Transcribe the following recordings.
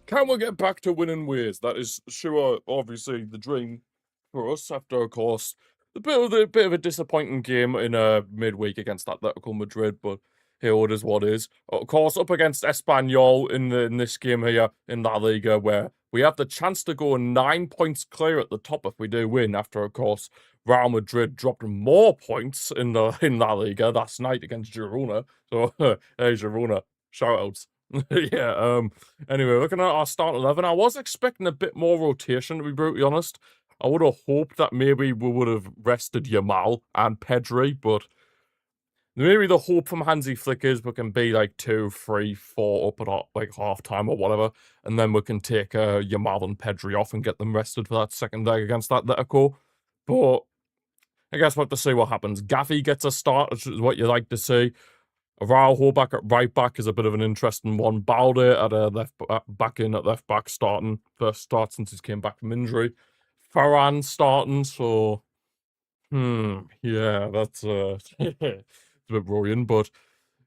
Can we get back to winning ways? That is sure, obviously, the dream for us. After, of course, a bit of a disappointing game in midweek against Atletico Madrid, but here it is what is. Of course, up against Espanyol in this game here in La Liga, where we have the chance to go 9 points clear at the top if we do win. After, of course, Real Madrid dropped more points in La Liga last night against Girona. So, hey Girona, shout outs. Yeah. Anyway, looking at our start 11, I was expecting a bit more rotation, to be brutally honest. I would have hoped that maybe we would have rested Yamal and Pedri, but maybe the hope from Hansi Flick is we can be like 2, 3, 4 up at like half time or whatever, and then we can take Yamal and Pedri off and get them rested for that second leg against Atletico. But I guess we'll have to see what happens. Gaffy gets a start, which is what you like to see. Araujo back at right back is a bit of an interesting one. Balde at left back in at left back starting. First start since he came back from injury. Ferran starting, so yeah, that's it's a bit worrying, but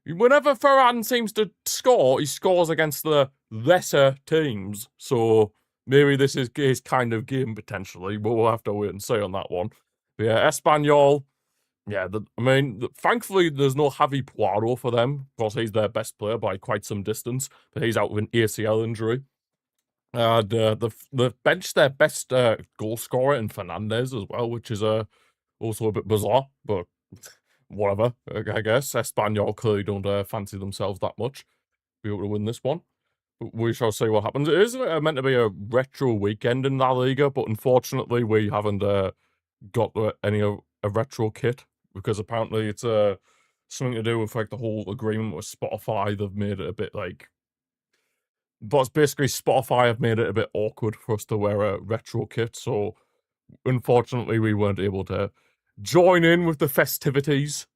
whenever Ferran seems to score, he scores against the lesser teams. So maybe this is his kind of game potentially, but we'll have to wait and see on that one. But yeah, Espanyol. Yeah, thankfully there's no Javi Puado for them. Of course, he's their best player by quite some distance, but he's out with an ACL injury. And the bench their best goal scorer in Fernandez as well, which is also a bit bizarre, but whatever. I guess Espanyol clearly don't fancy themselves that much. Be able to win this one. We shall see what happens. It is meant to be a retro weekend in La Liga, but unfortunately we haven't got any a retro kit because apparently it's something to do with like the whole agreement with Spotify. They've made it a bit like, but it's basically Spotify have made it a bit awkward for us to wear a retro kit. So unfortunately, we weren't able to join in with the festivities,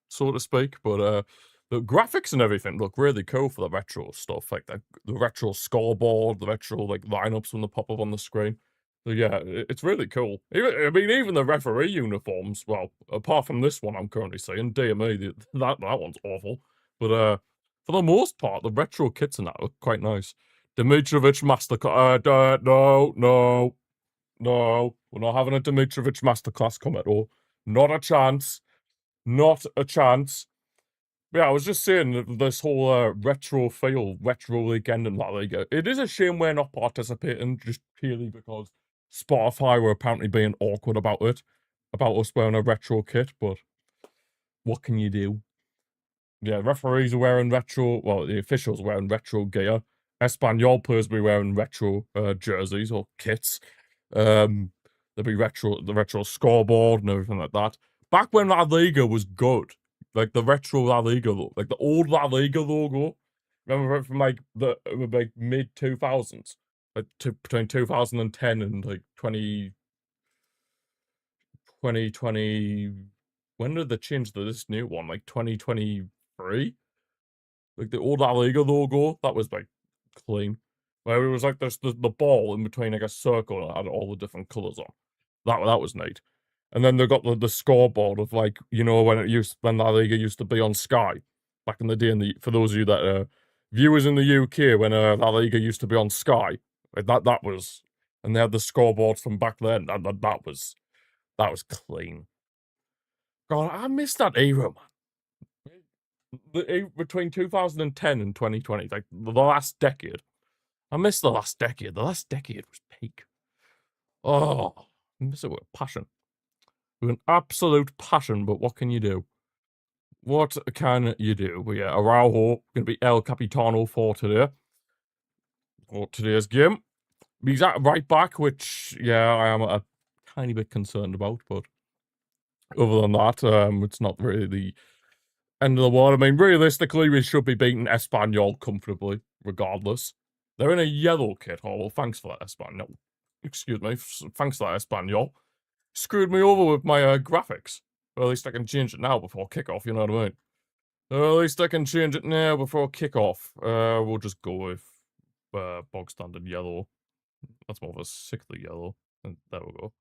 so to speak. But the graphics and everything look really cool for the retro stuff, like the retro scoreboard, the retro like lineups when they pop up on the screen. So yeah, it's really cool. Even the referee uniforms. Well, apart from this one, I'm currently seeing, dear me, that one's awful. But for the most part, the retro kits and that look quite nice. Dimitrovic Masterclass. No, we're not having a Dimitrovic Masterclass come at all. Not a chance. Not a chance. Yeah, I was just saying this whole retro weekend in La Liga. It is a shame we're not participating just purely because Spotify were apparently being awkward about it, about us wearing a retro kit, but what can you do? Yeah, referees are wearing retro, well, the officials are wearing retro gear. Espanyol players will be wearing retro jerseys or kits. There'll be the retro scoreboard and everything like that. Back when La Liga was good, like the retro La Liga logo, like the old La Liga logo. Remember from like the like mid 2000s, like between 2010 and like 2020. When did they change to this new one? Like 2023? Like the old La Liga logo, that was like clean. Where it was like the ball in between like a circle and it had all the different colours on. That was neat. And then they got the scoreboard of like, when La Liga used to be on Sky back in the day. For those of you that viewers in the UK when La Liga used to be on Sky, like that was, and they had the scoreboards from back then. That was clean. God, I miss that era, man. Between 2010 and 2020, like the last decade. I miss the last decade. The last decade was peak. Oh, I miss it with passion. With an absolute passion, but what can you do? What can you do? Well, yeah, Araujo going to be El Capitano for today. For today's game. He's at right back, which, yeah, I am a tiny bit concerned about, but other than that, it's not really the end of the world. I mean, realistically, we should be beating Espanyol comfortably, regardless. They're in a yellow kit. Oh, well, thanks for that, Espanyol. Excuse me. Thanks for that, Espanyol. Screwed me over with my graphics. Or at least I can change it now before kickoff, you know what I mean? At least I can change it now before kickoff. We'll just go with bog standard yellow. That's more of a sickly yellow. And there we go.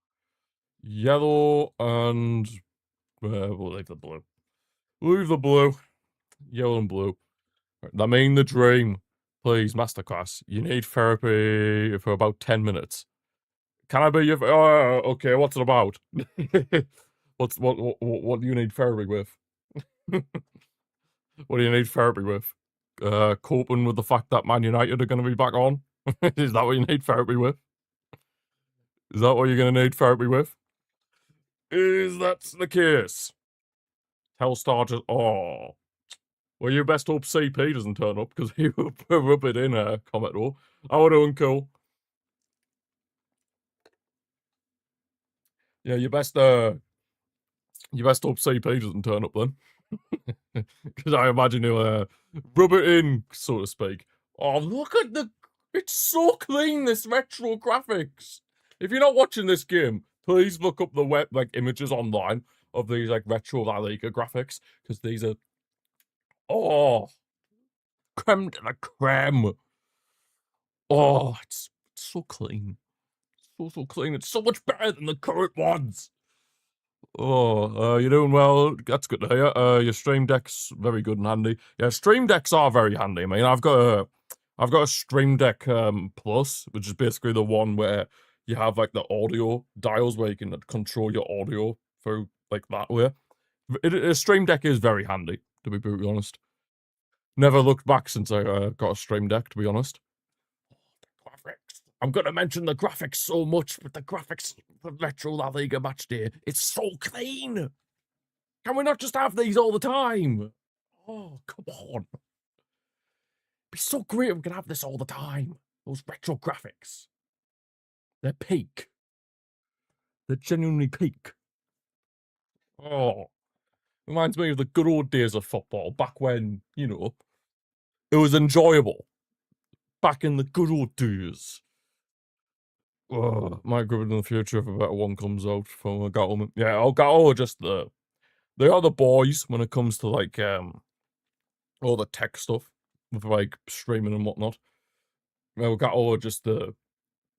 Yellow and we'll leave the blue. Leave the blue. Yellow and blue. Right, I mean the dream. Please, masterclass. You need therapy for about 10 minutes. Can I be your... okay, what's it about? What do you need therapy with? What do you need therapy with? Coping with the fact that Man United are going to be back on? Is that what you need therapy with? Is that what you're going to need therapy with? Is that the case? Telstar just... Oh. Well, you best hope CP doesn't turn up, because he will rub it in, Commodore. How are doing, cool? Yeah, you best hope CP doesn't turn up then. Because I imagine he'll rub it in, so to speak. Oh, look at it's so clean, this retro graphics. If you're not watching this game, please look up the web, images online of these, retro La Liga graphics, because these are, oh, creme de la creme. Oh, it's so clean. So clean. It's so much better than the current ones. Oh, you're doing well. That's good to hear. Your Stream Deck's very good and handy. Yeah, Stream Decks are very handy. I mean, I've got a Stream Deck Plus, which is basically the one where you have the audio dials where you can control your audio through that way. A Stream Deck is very handy, to be brutally honest. Never looked back since I got a Stream Deck, to be honest. Graphics. I'm going to mention the graphics so much, but the graphics for Retro La Liga Match Day, it's so clean. Can we not just have these all the time? Oh, come on. It'd be so great if we could have this all the time. Those retro graphics. They're peak. They're genuinely peak. Oh. Reminds me of the good old days of football, back when, it was enjoyable. Back in the good old days. Oh, might grab it in the future if a better one comes out from Elgato. Yeah, Elgato are just they are the boys when it comes to all the tech stuff with streaming and whatnot. Elgato are just the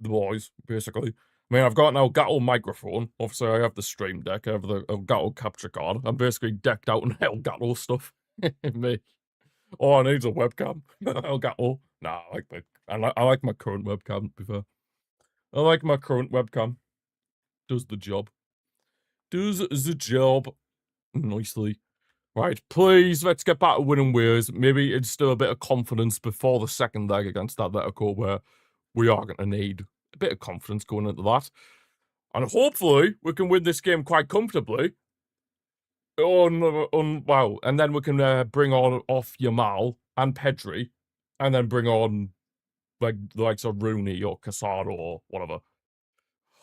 boys, basically. I mean, I've got an Elgato microphone. Obviously, I have the Stream Deck. I have the Elgato capture card. I'm basically decked out in Elgato stuff. Me. Oh, I need a webcam. Elgato. Nah, I like my current webcam, to be fair. I like my current webcam. Does the job. Does the job nicely. Right, please, let's get back to winning ways. Maybe instill a bit of confidence before the second leg against Atletico, where we are going to need a bit of confidence going into that. And hopefully, we can win this game quite comfortably. Wow. And then we can bring off Yamal and Pedri, and then bring on, the likes of Rooney or Casado or whatever.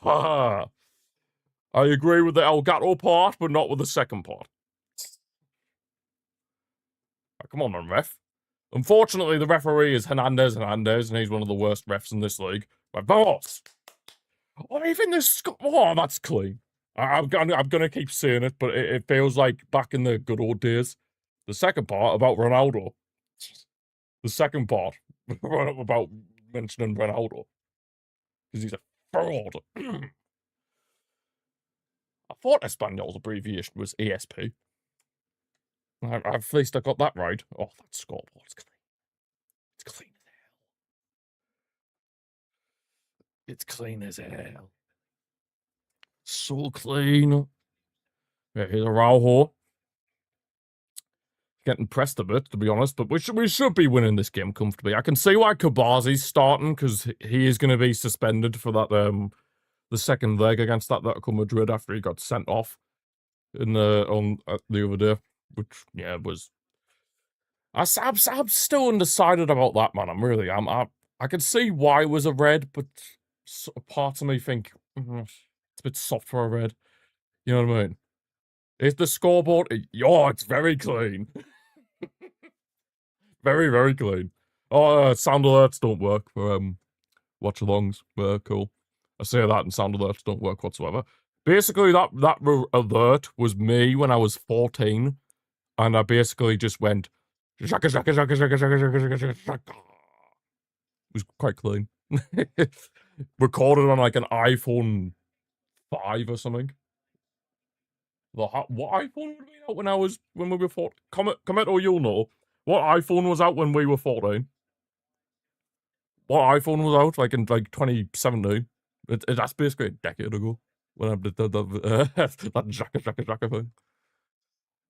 Ha! I agree with the Elgato part, but not with the second part. Oh, come on, ref. Unfortunately, the referee is Hernandez, and he's one of the worst refs in this league. But boss! Oh, even this... Oh, that's clean. I'm gonna keep saying it, but it feels like back in the good old days. The second part about Ronaldo. The second part about mentioning Ronaldo. Because he's a fraud. I thought Espanyol's abbreviation was ESP. At least I got that right. Oh, that scoreboard's clean. It's clean as hell. It's clean as hell. So clean. Yeah, here's Araujo. Getting pressed a bit, to be honest, but we should be winning this game comfortably. I can see why Kabazi's starting, because he is going to be suspended for that the second leg against Atletico Madrid after he got sent off in the other day, which was. I'm still undecided about that, man. I can see why it was a red, but part of me think it's a bit soft for a red. You know what I mean? Is the scoreboard? It's very clean. Very, very clean. Oh, sound alerts don't work for watch-alongs. Cool. I say that and sound alerts don't work whatsoever. Basically, that alert was me when I was 14, and I basically just went shaka shaka shaka shaka shaka shaka shaka shaka shaka. It was quite clean. Recorded on an iPhone 5 or something. What iPhone would be out when we were 14? Comment or you'll know. What iPhone was out when we were 14? what iPhone was out, like in like 2017. That's basically a decade ago when I did that Jacka thing.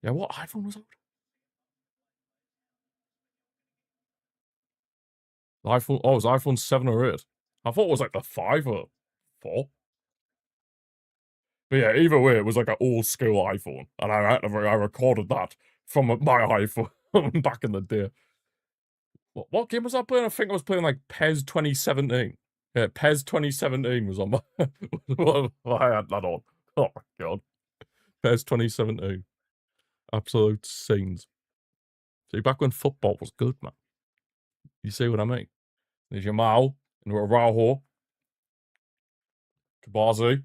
Yeah, what iPhone was out? The iPhone. Oh, it was iPhone 7 or 8. I thought it was like the 5 or 4. But yeah, either way, it was like an old school iPhone, and I recorded that from my iPhone back in the day. What game was I playing? I think I was playing like PES 2017. Yeah, PES 2017 was on my. I had that on. Oh my god, PES 2017. Absolute scenes. See, back when football was good, man. You see what I mean? There's your Mao and Araujo, Kabazi.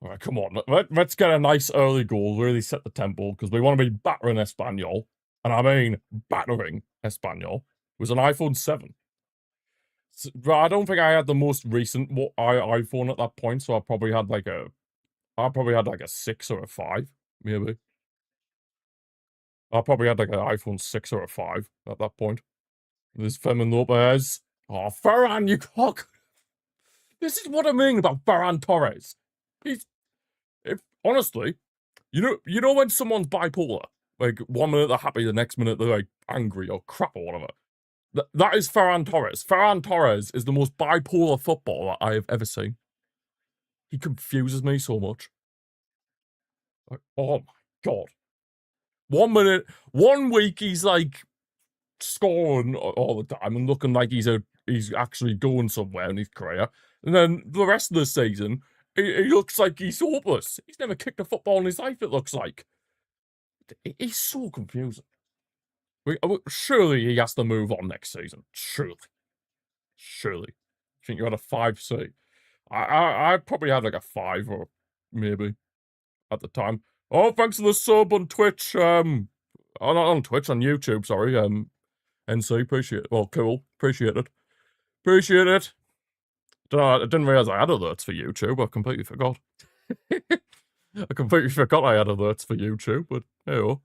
All right, come on. Let's get a nice early goal, really set the tempo, because we want to be battering Espanyol. And I mean battering Espanyol. It was an iPhone 7. But I don't think I had the most recent iPhone at that point, so I probably had like a 6 or a 5, maybe. I probably had like an iPhone 6 or a 5 at that point. There's Fermin Lopez. Oh, Ferran, you cock. This is what I mean about Ferran Torres. He's, if honestly, you know when someone's bipolar, like 1 minute they're happy, the next minute they're like angry or crap or whatever. That is Ferran Torres. Ferran Torres is the most bipolar footballer I have ever seen. He confuses me so much. Like, oh my god. 1 minute, 1 week he's like scoring all the time and looking like he's actually going somewhere in his career. And then the rest of the season, he looks like he's hopeless. He's never kicked a football in his life, it looks like. He's so confusing. Surely he has to move on next season. Surely. I think you had a 5C. I probably had like a 5 or maybe at the time. Oh, thanks for the sub on Twitch. Not on Twitch, on YouTube, sorry. NC, appreciate it. Well, cool. Appreciate it. Appreciate it. I didn't realise I had alerts for YouTube. I completely forgot. I completely forgot I had alerts for YouTube, but hey,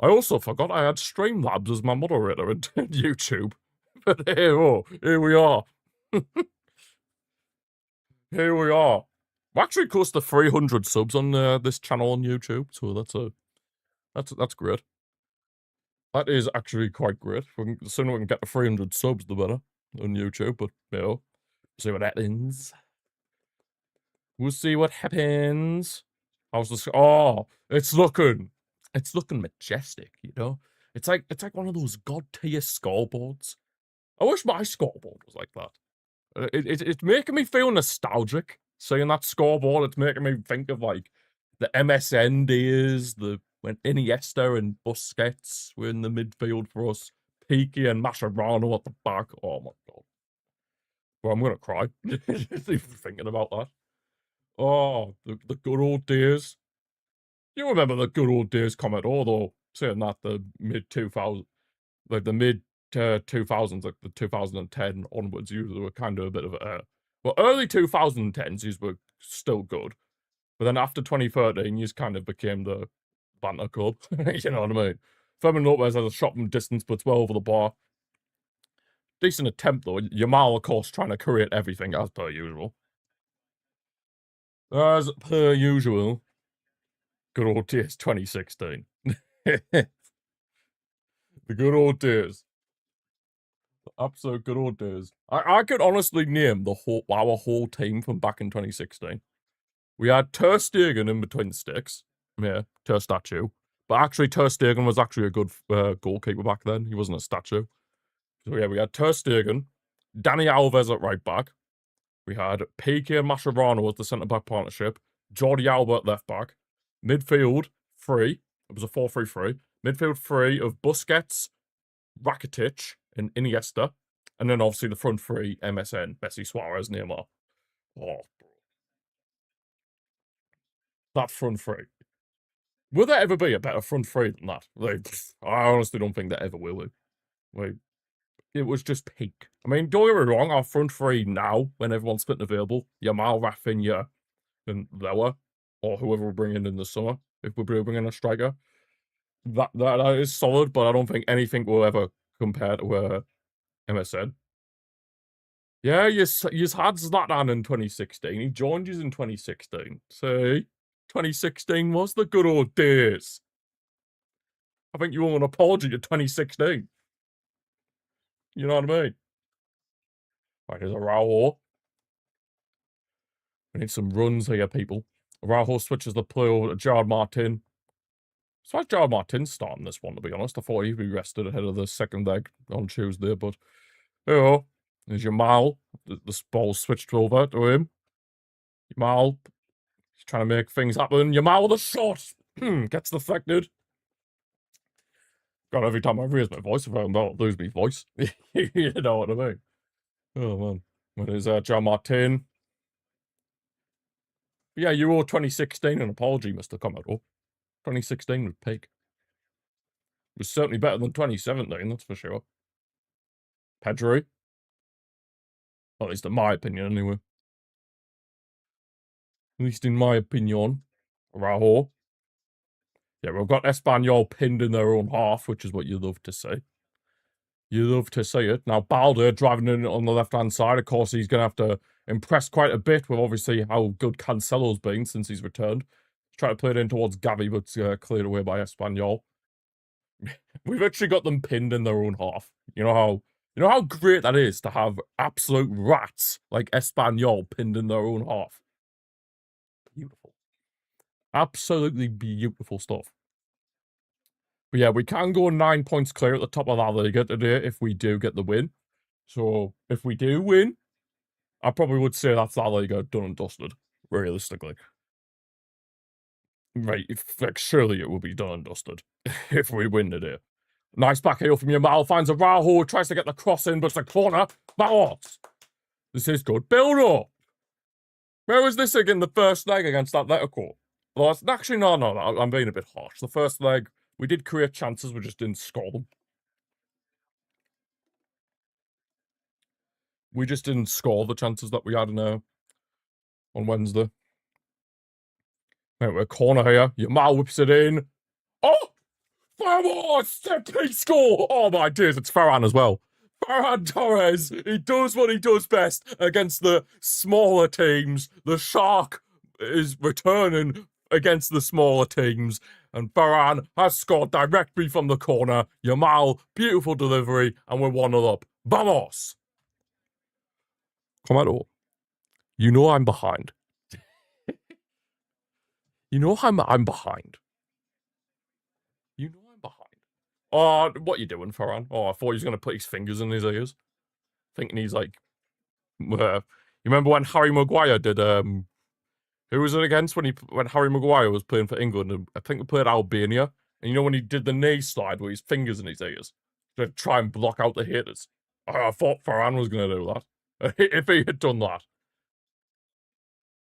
I also forgot I had Streamlabs as my moderator in YouTube. But hey, here we are. Here we are. We're actually close to 300 subs on this channel on YouTube, so that's great. That is actually quite great. The sooner we can get to 300 subs, the better on YouTube. But see what happens. We'll see what happens. How's this? Oh, it's looking majestic. You know, it's like one of those god tier scoreboards. I wish my scoreboard was like that. It's making me feel nostalgic seeing that scoreboard. It's making me think of like the MSN days, when Iniesta and Busquets were in the midfield for us, Piqué and Mascherano at the back. Oh my god. Well, I'm gonna cry just even thinking about that. Oh, the good old days. You remember the good old days, comment, although saying that the mid 2000s, like the mid 2000s, like the 2010 onwards, usually were kind of a bit of a well, early 2010s, these were still good, but then after 2013, you kind of became the banter club. You know what I mean? Fermin Lopez has a shot from distance, puts well over the bar. Decent attempt though. Yamal, of course, trying to create everything as per usual. As per usual. Good old days 2016. The good old days. Absolute good old days. I could honestly name our whole team from back in 2016. We had Ter Stegen in between the sticks. Yeah, Ter statue. But actually, Ter Stegen was actually a good goalkeeper back then. He wasn't a statue. So yeah, we had Ter Stegen, Dani Alves at right back. We had Piqué and Mascherano as the centre-back partnership. Jordi Alba at left back. Midfield, 3. It was a 4-3-3. Midfield 3 of Busquets, Rakitic, and Iniesta. And then obviously the front 3, MSN, Messi, Suarez, Neymar. Oh, bro. That front 3. Will there ever be a better front 3 than that? Like, I honestly don't think there ever will be. Like, it was just peak. I mean, don't get me wrong, our front 3 now, when everyone's fit and available, Yamal, Rafinha, and Lower, or whoever we're bringing in the summer, if we're bringing a striker, that is solid, but I don't think anything will ever compare to MSN. Yeah, you had Zlatan in 2016. He joined you in 2016. See? 2016 was the good old days. I think you owe an apology to 2016. You know what I mean? Right, here's a Raul. We need some runs here, people. Raul switches the play over to Gerard Martin. So I Gerard Martin starting this one, to be honest. I thought he'd be rested ahead of the second leg on Tuesday, but oh, there's Jamal. The ball switched over to him. Jamal, he's trying to make things happen. Jamal with a shot. Gets deflected. God, every time I raise my voice, if I'm about to lose my voice. You know what I mean? Oh, man. What is John Martin? Yeah, Euro 2016, an apology, Mr. Commodore. 2016 was peak. It was certainly better than 2017, that's for sure. Pedri. At least in my opinion, anyway. At least in my opinion. Raul. Yeah, we've got Espanyol pinned in their own half, which is what you love to see. You love to see it. Now, Balder driving in on the left-hand side. Of course, he's going to have to impress quite a bit with obviously how good Cancelo's been since he's returned. He's trying to play it in towards Gavi, but cleared away by Espanyol. We've actually got them pinned in their own half. You know how great that is to have absolute rats like Espanyol pinned in their own half. Beautiful. Absolutely beautiful stuff. But yeah, we can go 9 points clear at the top of La Liga today if we do get the win. So if we do win, I probably would say that's La Liga done and dusted, realistically. Right, like, surely it will be done and dusted if we win today. Nice back heel from Yamal, finds a Raul, tries to get the cross in, but it's a corner. Vamos! This is good. Build up! Where was this again, the first leg against Atletico? Well, actually, no, I'm being a bit harsh. The first leg, we did create chances, we just didn't score them. We just didn't score the chances that we had on Wednesday. Right, we're corner here. Yamal whips it in. Oh! Vamos! Set piece score! Oh my days, it's Ferran as well. Ferran Torres, he does what he does best against the smaller teams. The Shark is returning against the smaller teams. And Ferran has scored directly from the corner. Yamal, beautiful delivery, and we're 1-0 up. Vamos! Come on, you know I'm behind. You know I'm behind. You know I'm behind. Oh, what you doing, Ferran? Oh, I thought he was going to put his fingers in his ears. Thinking he's like... you remember when Harry Maguire did... who was it against when Harry Maguire was playing for England? And I think they played Albania. And you know when he did the knee slide with his fingers in his ears? To try and block out the haters. I thought Ferran was going to do that. If he had done that.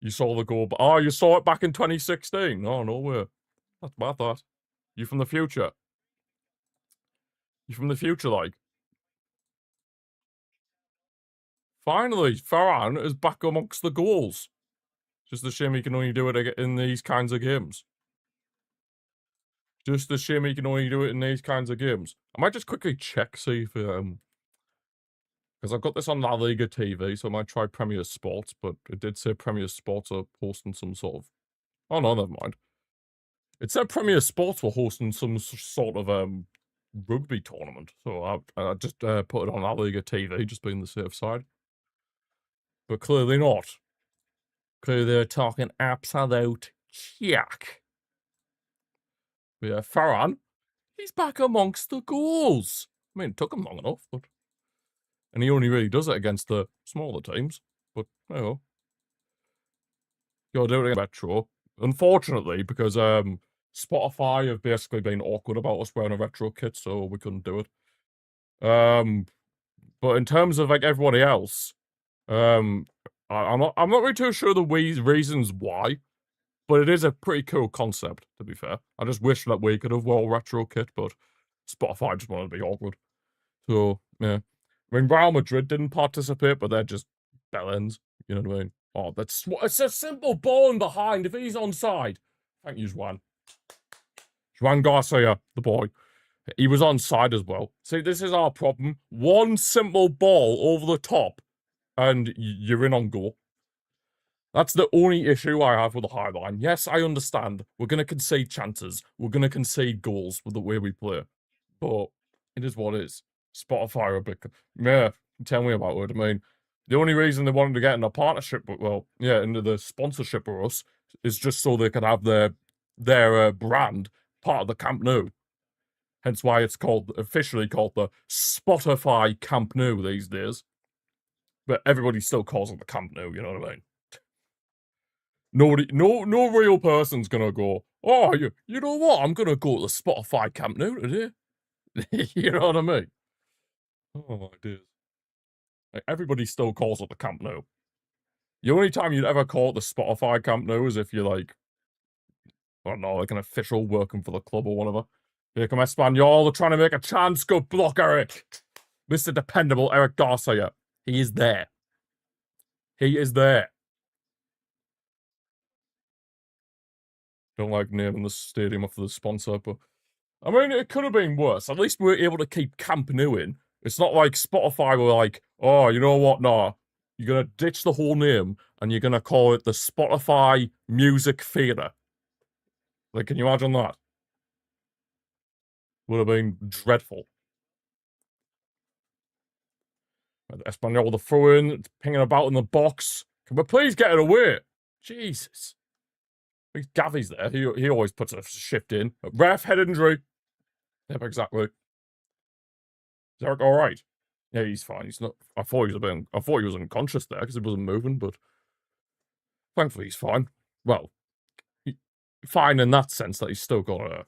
You saw the goal... Oh, you saw it back in 2016? Oh, no way. That's bad, that. You from the future? You from the future, like? Finally, Ferran is back amongst the goals. Just a shame he can only do it in these kinds of games. Just a shame he can only do it in these kinds of games. I might just quickly check, see if... because I've got this on La Liga TV, so I might try Premier Sports, but it did say Premier Sports are hosting some sort of... Oh, no, never mind. It said Premier Sports were hosting some sort of rugby tournament, so I just put it on La Liga TV, just being the safe side. But clearly not. Clearly they're talking absolute yuck. But yeah, Ferran, he's back amongst the goals. I mean, it took him long enough, but... And he only really does it against the smaller teams. But, you know. You'll do it against Retro. Unfortunately, because Spotify have basically been awkward about us wearing a retro kit, so we couldn't do it. But in terms of, like, everybody else, I'm not really too sure the reasons why, but it is a pretty cool concept, to be fair. I just wish that we could have wore retro kit, but Spotify just wanted to be awkward. So, yeah. I mean, Real Madrid didn't participate, but they're just bellends. You know what I mean? Oh, it's a simple ball in behind. If he's onside. Thank you, Juan. Juan Garcia, the boy. He was onside as well. See, this is our problem. One simple ball over the top, and you're in on goal. That's the only issue I have with the high line. Yes, I understand. We're going to concede chances. We're going to concede goals with the way we play. But it is what it is. Spotify are a bit... Yeah, tell me about it. I mean, the only reason they wanted to get in a partnership, well, yeah, into the sponsorship with us, is just so they could have their brand part of the Camp Nou. Hence why it's officially called the Spotify Camp Nou these days. But everybody still calls it the Camp Nou, you know what I mean? No real person's gonna go, oh, you know what? I'm gonna go to the Spotify Camp Nou today. You know what I mean? Oh my days. Like, everybody still calls it the Camp Nou. The only time you'd ever call it the Spotify Camp Nou is if you're like, I don't know, like an official working for the club or whatever. Here come Espanyol, they're trying to make a chance. Good block, Eric. Mr. Dependable Eric Garcia. He is there. He is there. Don't like naming the stadium after the sponsor, but I mean, it could have been worse. At least we were able to keep Camp Nou in. It's not like Spotify were like, oh, you know what? Nah, you're going to ditch the whole name and you're going to call it the Spotify Music Theatre. Like, can you imagine that? Would have been dreadful. Espanyol, the throw in, pinging about in the box. Can we please get it away? Jesus. At least Gavi's there. He always puts a shift in. Ref, head injury. Yep, exactly. Is Eric all right? Yeah, he's fine. He's not. I thought he was unconscious there because he wasn't moving, but thankfully he's fine. Well, fine in that sense that he's still got a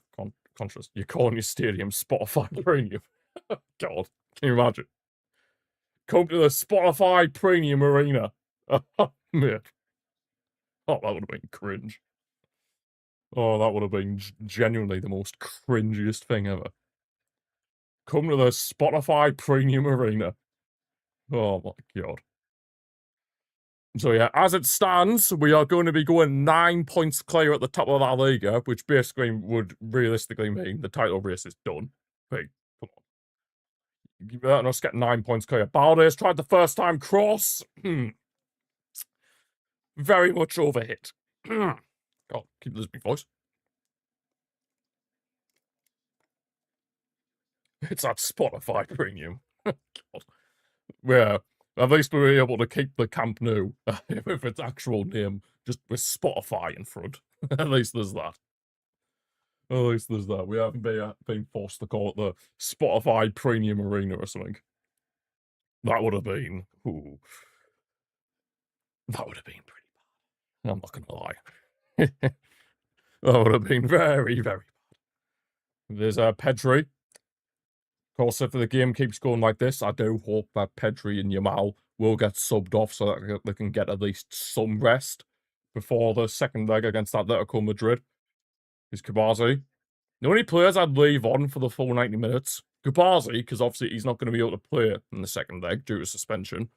conscious. You're calling your stadium Spotify Premium. God, can you imagine? Come to the Spotify Premium Arena. Man. Oh, that would have been cringe. Oh, that would have been genuinely the most cringiest thing ever. Come to the Spotify Premium Arena. Oh my god. So yeah, as it stands, we are going to be going 9 points clear at the top of La Liga, which basically would realistically mean the title race is done. Hey, come on. You're letting us get 9 points clear. Balde's tried the first time cross. Very much overhit. God, keep losing my voice. It's that Spotify Premium. God. Yeah, at least we were able to keep the Camp Nou with its actual name, just with Spotify in front. At least there's that. At least there's that. We haven't been forced to call it the Spotify Premium Arena or something. That would have been... Ooh. That would have been pretty bad. I'm not going to lie. That would have been very, very bad. There's Pedri. Of course, if the game keeps going like this, I do hope that Pedri and Yamal will get subbed off so that they can get at least some rest before the second leg against Atletico Madrid. Is Kubazi. The only players I'd leave on for the full 90 minutes, Kubazi, because obviously he's not going to be able to play in the second leg due to suspension.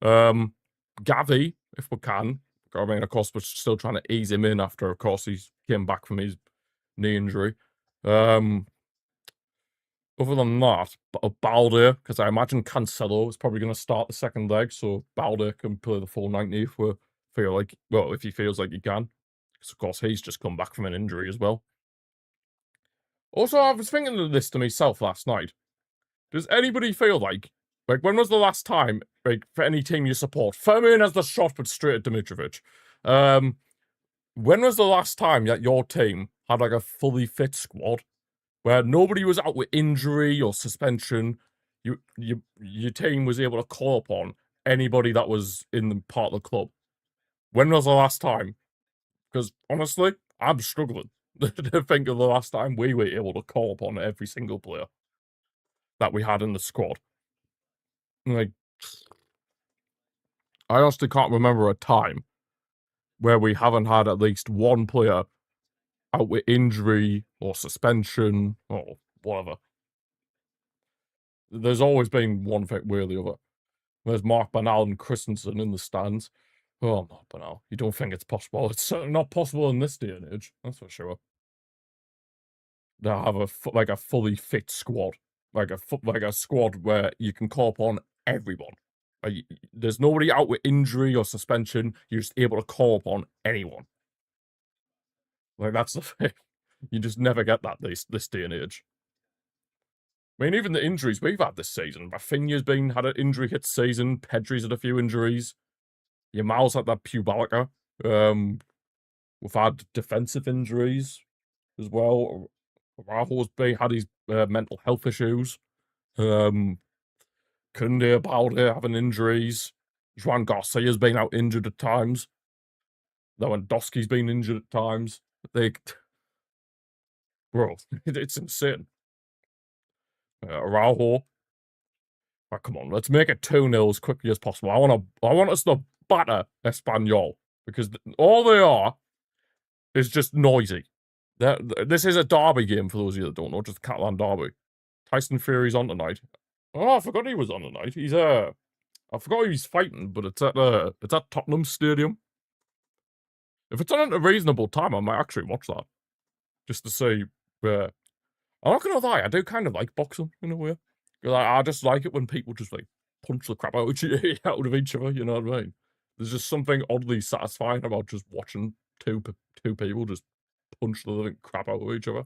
Gavi, if we can. I mean, of course, we're still trying to ease him in after, of course, he's came back from his knee injury. Other than that, Balde, because I imagine Cancelo is probably going to start the second leg, so Balde can play the full 90 if we feel like, well, if he feels like he can. Because, of course, he's just come back from an injury as well. Also, I was thinking of this to myself last night. Does anybody feel like, when was the last time, for any team you support, Firmin has the shot, but straight at Dimitrovic. When was the last time that your team had, like, a fully fit squad? Where nobody was out with injury or suspension, your team was able to call upon anybody that was in the part of the club. When was the last time? Because honestly, I'm struggling to think of the last time we were able to call upon every single player that we had in the squad. Like, I honestly can't remember a time where we haven't had at least one player out with injury or suspension or whatever. There's always been one thing way or the other. There's Mark Bernal and Christensen in the stands. Oh, Mark Bernal. You don't think it's possible? It's certainly not possible in this day and age. That's for sure. To have a fully fit squad, like a squad where you can call upon everyone. There's nobody out with injury or suspension. You're just able to call upon anyone. Like, that's the thing. You just never get that this day and age. I mean, even the injuries we've had this season. Rafinha's had an injury hit season. Pedri's had a few injuries. Yamal's had that pubalgia. We've had defensive injuries as well. Araujo's had his mental health issues. Kunde Balde having injuries. Juan Garcia's been out injured at times. Lewandowski's been injured at times. Bro, it's insane. Araujo. Oh, come on, let's make it 2-0 as quickly as possible. I want us to batter Espanyol because all they are is just noisy. This is a derby game for those of you that don't know, just Catalan derby. Tyson Fury's on tonight. Oh, I forgot he was on tonight. I forgot he's fighting, but it's at Tottenham Stadium. If it's on at a reasonable time, I might actually watch that just to see. I'm not gonna lie, I do kind of like boxing in a way. I just like it when people just like punch the crap out of each other. You know what I mean? There's just something oddly satisfying about just watching two people just punch the living crap out of each other.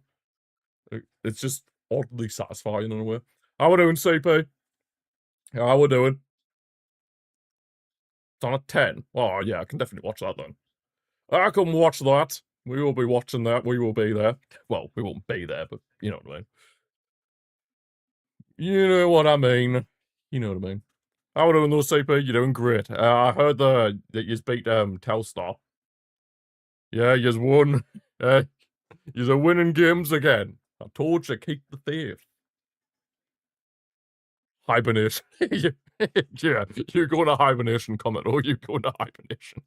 It's just oddly satisfying in a way. How we doing, CP? How we doing? It's on at 10. Oh, yeah, I can definitely watch that then. I can watch that. We will be watching that. We will be there. Well, we won't be there, but you know what I mean. You know what I mean. You know what I mean. How we doing, though, CP? You're doing great. I heard that you beat Telstar. Yeah, you've won. You're winning games again. I told you, keep the faith. Hibernation. Yeah, you're going to hibernation, comment, or you're going to hibernation.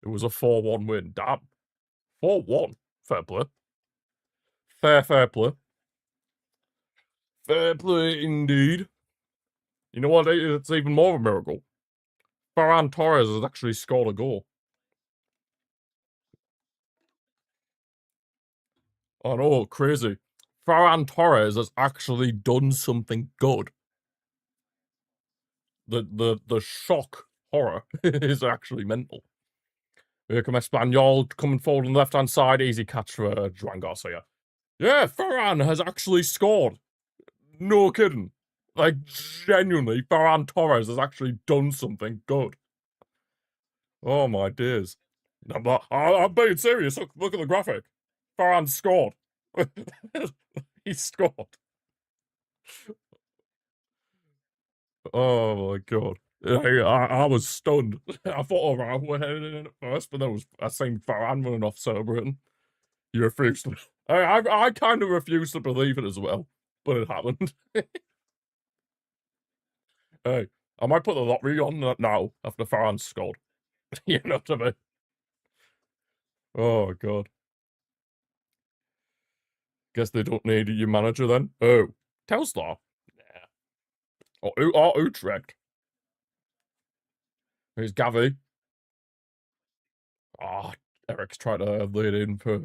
It was a 4-1 win. Damn. 4-1. Fair play. Fair play. Fair play indeed. You know what? It's even more of a miracle. Ferran Torres has actually scored a goal. I know, crazy. Ferran Torres has actually done something good. The shock horror is actually mental. Here come Espanyol coming forward on the left-hand side. Easy catch for Juan Garcia. Yeah, Ferran has actually scored. No kidding. Like, genuinely, Ferran Torres has actually done something good. Oh, my days. I'm being serious. Look at the graphic. Ferran scored. He scored. Oh, my God. I was stunned. I thought, all right, we're heading in at first, but then I seen Ferran running off celebrating. You refused to. I kind of refused to believe it as well, but it happened. Hey, I might put the lottery on that now after Ferran scored. You know what I mean? Oh, God. Guess they don't need your manager then. Oh, Telstar. Yeah. Or Utrecht. Here's Gavi. Ah, Eric's tried to lay it in for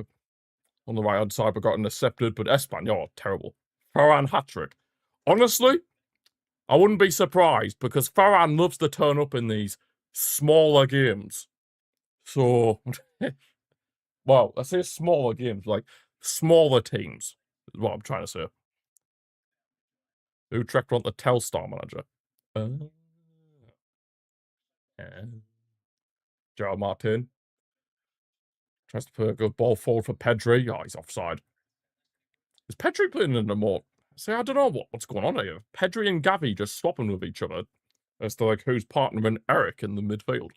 on the right hand side, but got intercepted. But Espanyol, terrible. Ferran hat-trick. Honestly, I wouldn't be surprised because Ferran loves to turn up in these smaller games. So, well, I say smaller games, like smaller teams, is what I'm trying to say. Utrecht want the Telstar manager. Gerald Martin tries to put a good ball forward for Pedri. Oh, he's offside. Is Pedri putting in a more? See, I don't know what's going on here. Pedri and Gavi just swapping with each other as to like who's partnering Eric in the midfield.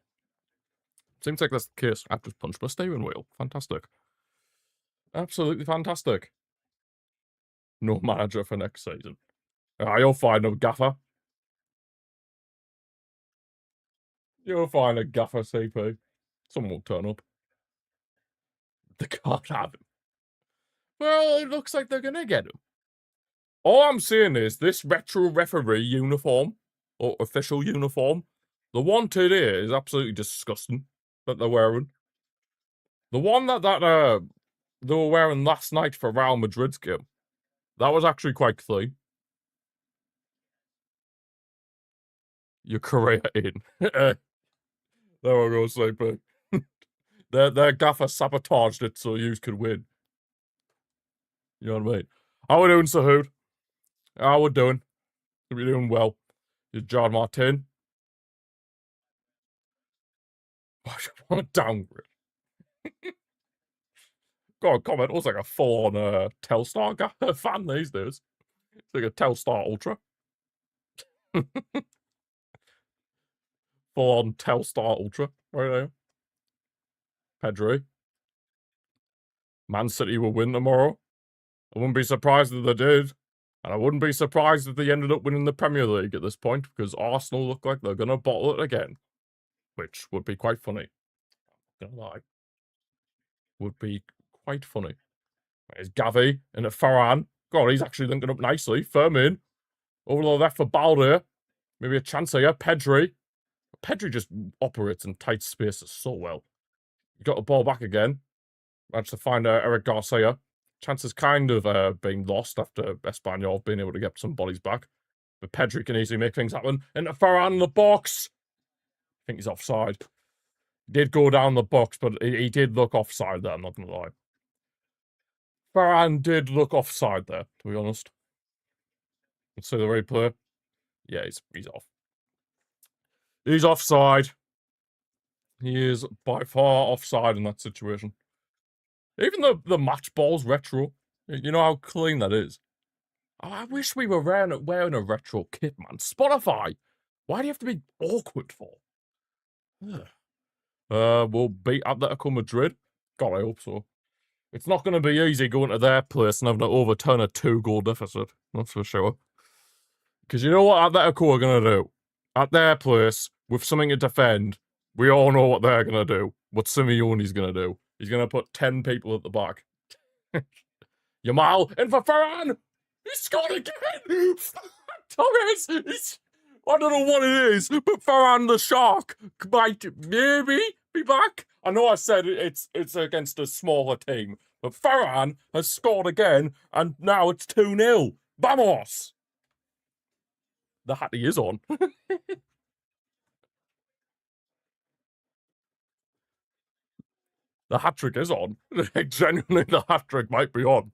Seems like that's the case. I've just punched my steering wheel. Fantastic. Absolutely fantastic. No manager for next season. You'll find a gaffer. You'll find a gaffer, CP. Someone will turn up. They can't have him. Well, it looks like they're gonna get him. All I'm saying is this retro referee uniform, or official uniform, the one today is absolutely disgusting that they're wearing. The one that they were wearing last night for Real Madrid's game, that was actually quite clean. your career in. There we go, Sleepy. Their gaffer sabotaged it so you could win. You know what I mean? How we doing, Sahood? How we doing? We're doing well. You're John Martin. What a downgrade. God, comment. Looks like a full-on Telstar fan these days. It's like a Telstar Ultra. Full-on Telstar Ultra right there. Pedri. Man City will win tomorrow. I wouldn't be surprised if they did. And I wouldn't be surprised if they ended up winning the Premier League at this point, because Arsenal look like they're going to bottle it again. Which would be quite funny. Not gonna lie. Would be quite funny. There's Gavi and Farhan. God, he's actually linking up nicely. Firmin. Over the left for Balde. Maybe a chance here. Pedri. Pedri just operates in tight spaces so well. You got the ball back again. Managed to find Eric Garcia. Chances kind of being lost after Espanyol being able to get some bodies back. But Pedri can easily make things happen. Into Farhan in the box. I think he's offside. He did go down the box, but he did look offside there, I'm not going to lie. Farhan did look offside there, to be honest. Let's see the replay. Yeah, he's off. He's offside. He is by far offside in that situation. Even the match ball's retro. You know how clean that is. Oh, I wish we were wearing a retro kit, man. Spotify. Why do you have to be awkward for? We'll beat Atletico Madrid. God, I hope so. It's not going to be easy going to their place and having to overturn a 2-goal deficit. That's for sure. Because you know what Atletico are going to do? At their place, with something to defend, we all know what they're going to do. What Simeone's going to do. He's going to put 10 people at the back. Yamal, in for Farhan! He scored again! Torres! I don't know what it is, but Farhan the Shark might maybe be back. I know I said it's against a smaller team, but Farhan has scored again, and now it's 2-0. Vamos! The hattie is on. The hat-trick is on. Genuinely, the hat-trick might be on.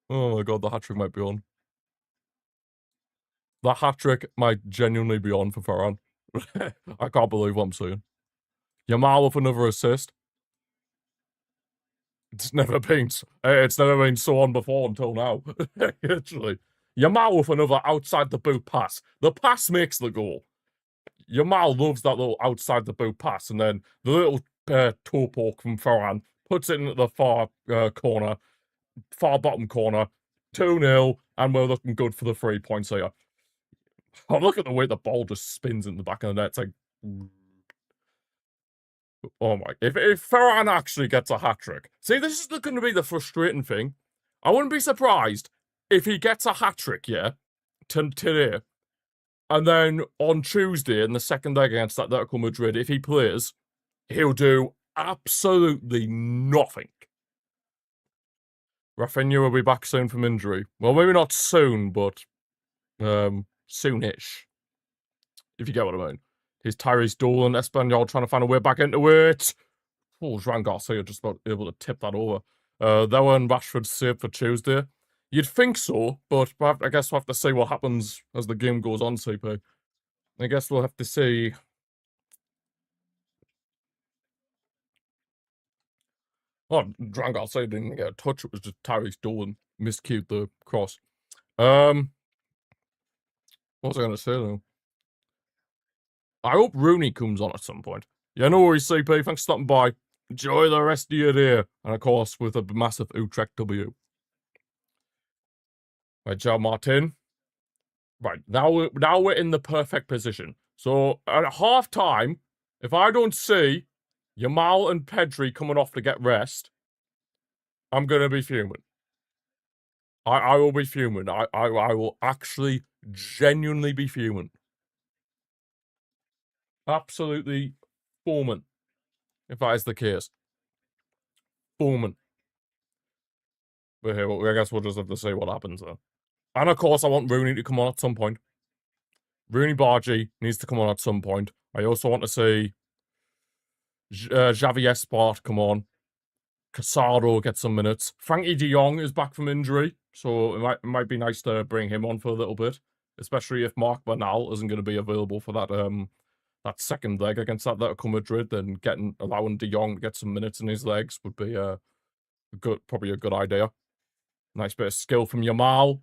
Oh my god, the hat-trick might be on. The hat-trick might genuinely be on for Farhan. I can't believe what I'm saying. Yamal with another assist. It's never been so on before until now. Literally. Yamal with another outside the boot pass. The pass makes the goal. Yamal loves that little outside the boot pass, and then the little toe poke from Farhan puts it into the far corner, far bottom corner. 2-0, and we're looking good for the 3 points here. Oh, look at the way the ball just spins in the back of the net. It's like, oh my! If Farhan actually gets a hat trick, see, this is going to be the frustrating thing. I wouldn't be surprised if he gets a hat trick, yeah, today, and then on Tuesday in the second leg against Atletico Madrid, if he plays, he'll do absolutely nothing. Rafinha will be back soon from injury. Well, maybe not soon, but soonish. If you get what I mean. Here's Tyrese Dolan, Espanyol trying to find a way back into it. Oh, Joan Garcia just about able to tip that over. That one Rashford saved for Tuesday. You'd think so, but I guess we'll have to see what happens as the game goes on, CP. I guess we'll have to see. Oh, Joan Garcia didn't get a touch. It was just Tyrese Dolan miscued the cross. What was I going to say, though? I hope Rooney comes on at some point. Yeah, no worries, CP. Thanks for stopping by. Enjoy the rest of your day. And of course, with a massive Utrecht W. Right, Joe Martin. Right, now we're in the perfect position. So at half time, if I don't see Yamal and Pedri coming off to get rest, I'm gonna be fuming. I will be fuming. I will actually genuinely be fuming. Absolutely foaming, if that is the case. Foaming. But here, I guess we'll just have to see what happens though. And of course, I want Rooney to come on at some point. Rooney Bargy needs to come on at some point. I also want to see Xavier Sport come on. Casado get some minutes. Frankie de Jong is back from injury, so it might be nice to bring him on for a little bit, especially if Mark Bernal isn't going to be available for that second leg against Atletico Madrid. Then allowing de Jong to get some minutes in his legs would be probably a good idea. Nice bit of skill from Yamal,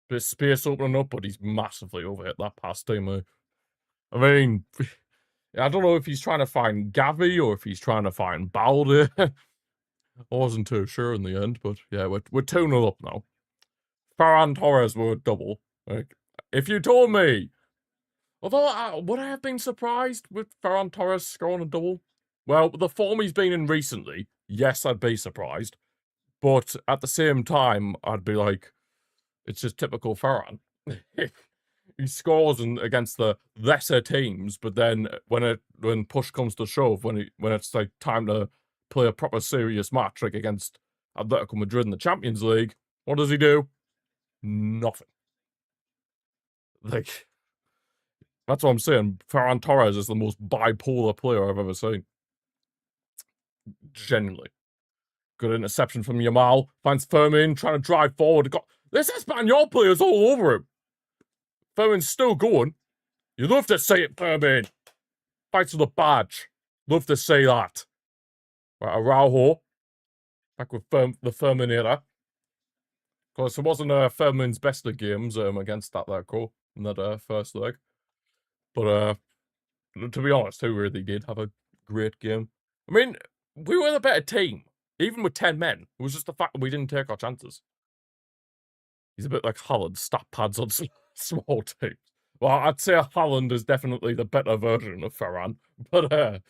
bit of space opening up, but he's massively overhit that pass to me. I mean, I don't know if he's trying to find Gavi or if he's trying to find Balde. I wasn't too sure in the end, but yeah, we're 2-0 up now. Ferran Torres were double. Like, if you told me, although would I have been surprised with Ferran Torres scoring a double? Well, the form he's been in recently, yes, I'd be surprised. But at the same time, I'd be like, it's just typical Ferran. He scores against the lesser teams, but then when push comes to shove, when it's like time to play a proper serious match, like against Atletico Madrid in the Champions League, what does he do? Nothing. Like, that's what I'm saying. Ferran Torres is the most bipolar player I've ever seen. Genuinely. Good interception from Yamal. Finds Fermin trying to drive forward. This Espanyol player's all over him. Fermin's still going. You love to say it, Fermin. Fights for the badge. Love to say that. Right, Araujo. Back with the Ferminator. Of course, it wasn't Fermin's best of games against Atletico in that first leg. But to be honest, he really did have a great game. I mean, we were the better team, even with 10 men. It was just the fact that we didn't take our chances. He's a bit like Haaland, stat pads on small teams. Well, I'd say Haaland is definitely the better version of Ferran, but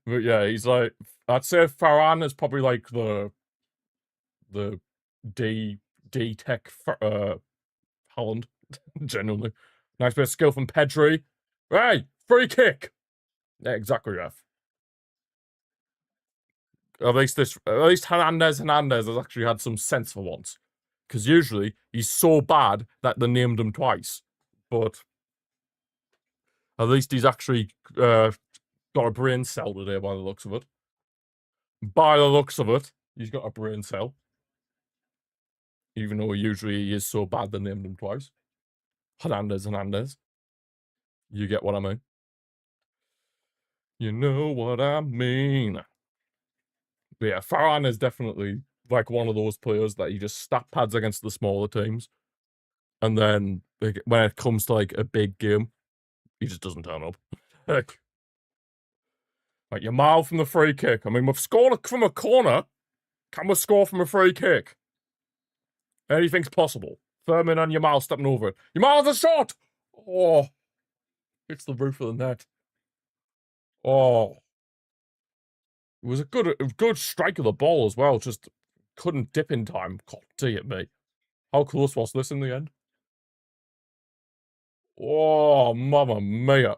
yeah, he's like, I'd say Ferran is probably like the D tech Haaland, genuinely. Nice bit of skill from Pedri. Hey, free kick. Yeah, exactly, ref. At least Hernandez has actually had some sense for once. Because usually he's so bad that they named him twice. But at least he's actually got a brain cell today by the looks of it. By the looks of it, he's got a brain cell. Even though usually he is so bad they named him twice. Hernandez. You get what I mean. You know what I mean. But yeah, Ferran is definitely like one of those players that you just stat pads against the smaller teams. And then when it comes to like a big game, he just doesn't turn up. like Yamal from the free kick. I mean, we've scored from a corner. Can we score from a free kick? Anything's possible. Fermin and Yamal stepping over it. Yamal has a shot! Oh. Hits the roof of the net. Oh. It was a good strike of the ball as well. Just couldn't dip in time. God dear me. How close was this in the end? Oh, mamma mia.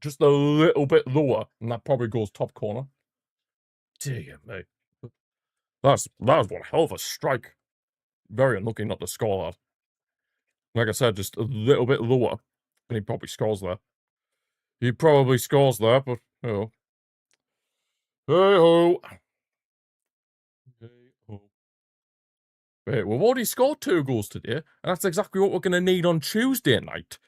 Just a little bit lower, and that probably goes top corner. Dear me. That was one hell of a strike. Very unlucky not to score that. Like I said, just a little bit lower, and he probably scores there. He probably scores there, but oh. Hey-ho. Hey-ho. Wait, we've already scored 2 goals today, and that's exactly what we're going to need on Tuesday night.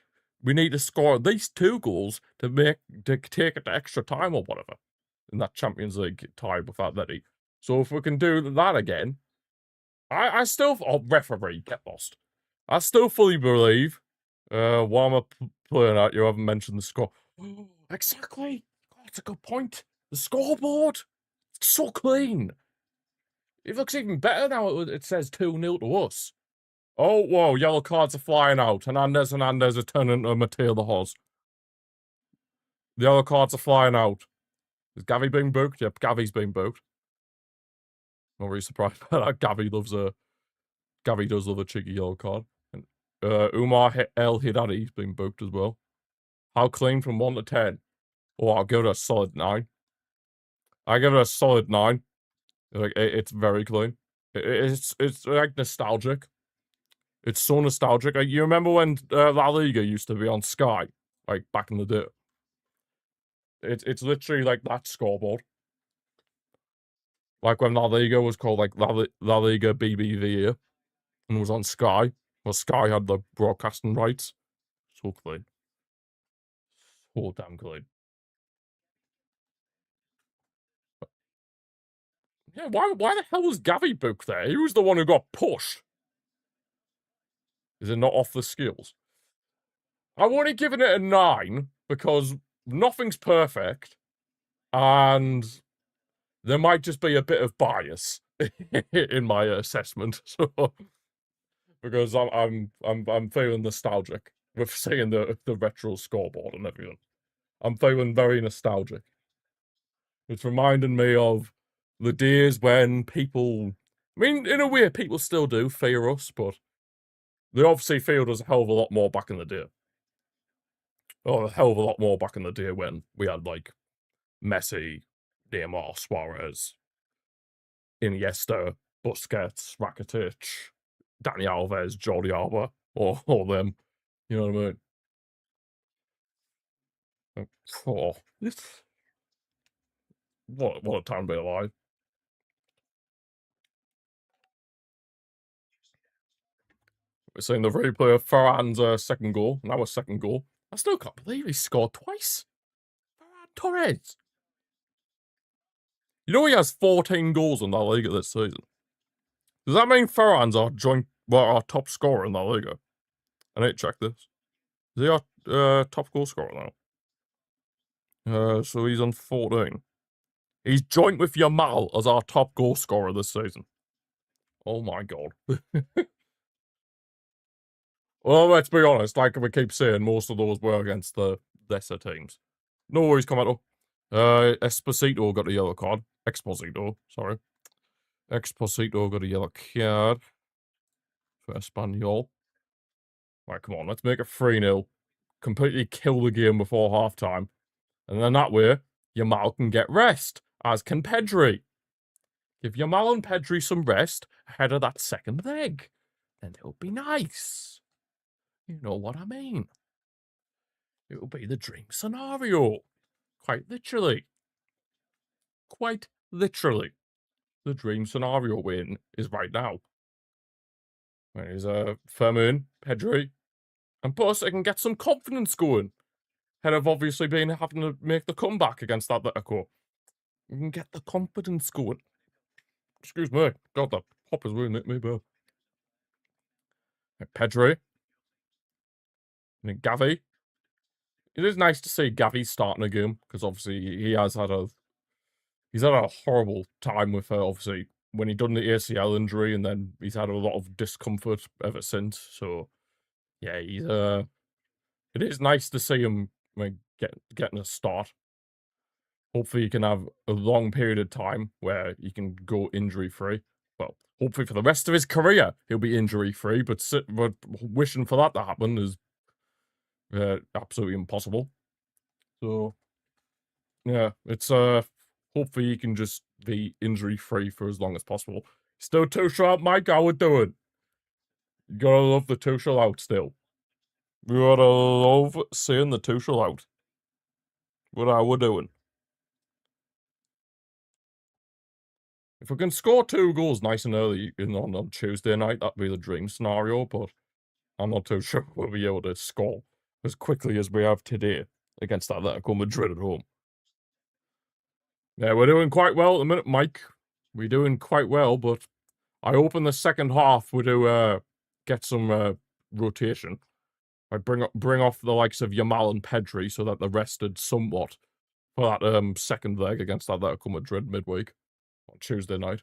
We need to score at least 2 goals to take it to extra time or whatever in that Champions League tie with Atleti. So if we can do that again, I still... Oh, referee, get lost. I still fully believe, while I'm playing out, you haven't mentioned the score. Exactly. Oh, that's a good point. The scoreboard. It's so clean. It looks even better now. It says 2-0 to us. Oh, whoa, yellow cards are flying out. Hernandez are turning into Mateo the Hoz. The yellow cards are flying out. Is Gavi being booked? Yep, Gavi's being booked. Not really surprised by that. Gavi does love a cheeky yellow card. And Umar El Hidadi's been booked as well. How clean from 1 to 10? Oh, I'll give it a solid 9. I give it a solid 9. Like, it's very clean. It's like nostalgic. It's so nostalgic. Like, you remember when La Liga used to be on Sky, like back in the day? It's literally like that scoreboard. Like when La Liga was called like La Liga BBVA and was on Sky. Well, Sky had the broadcasting rights. So clean. So damn clean. Yeah, why the hell was Gavi booked there? He was the one who got pushed. Is it not off the skills? I've only given it a 9 because nothing's perfect, and there might just be a bit of bias in my assessment. So, because I'm feeling nostalgic with seeing the retro scoreboard and everything. I'm feeling very nostalgic. It's reminding me of the days when people, I mean, in a way, people still do fear us, but they obviously feared us a hell of a lot more back in the day. Oh, a hell of a lot more back in the day when we had, like, Messi, Neymar, Suarez, Iniesta, Busquets, Rakitic, Dani Alves, Jordi Alba, all them. You know what I mean? Oh, what a time to be alive. We're seeing the replay of Ferran's second goal. Now a second goal. I still can't believe he scored twice. Ferran Torres. You know he has 14 goals in La Liga this season. Does that mean Ferran's our top scorer in La Liga? I need to check this. Is he our top goal scorer now? So he's on 14. He's joint with Yamal as our top goal scorer this season. Oh my god. Well, let's be honest, like we keep saying, most of those were against the lesser teams. No worries, Cometto. Esposito got a yellow card. Exposito, sorry. Exposito got a yellow card for Espanyol. Right, come on, let's make it 3-0. Completely kill the game before half-time. And then that way, Yamal can get rest, as can Pedri. Give Yamal and Pedri some rest ahead of that second leg. Then it'll be nice. You know what I mean? It'll be the dream scenario. Quite literally. Quite literally. The dream scenario win is right now. There's Fermin, Pedri, and plus I can get some confidence going. Ahead of obviously having to make the comeback against Atletico. We can get the confidence going. Excuse me. God, that pop is ruining me, bro. Pedri. And then Gavi. It is nice to see Gavi starting a game, because obviously he's had a horrible time with obviously when he done the ACL injury, and then he's had a lot of discomfort ever since. So yeah, it is nice to see him getting a start. Hopefully he can have a long period of time where he can go injury free. Well, hopefully for the rest of his career he'll be injury free, but wishing for that to happen is absolutely impossible. So yeah, it's hopefully he can just be injury free for as long as possible. Still Tuchel out, Mike. How we doing? You gotta love the Tuchel out still. You gotta love seeing the Tuchel out. What are we doing? If we can score 2 goals nice and early on Tuesday night, that'd be the dream scenario, but I'm not too sure we'll be able to score as quickly as we have today against Atletico Madrid at home. Yeah, we're doing quite well at the minute, Mike. We're doing quite well, but I hope in the second half we do get some rotation. I bring off the likes of Yamal and Pedri so that they're rested somewhat for that second leg against Atletico Madrid midweek on Tuesday night.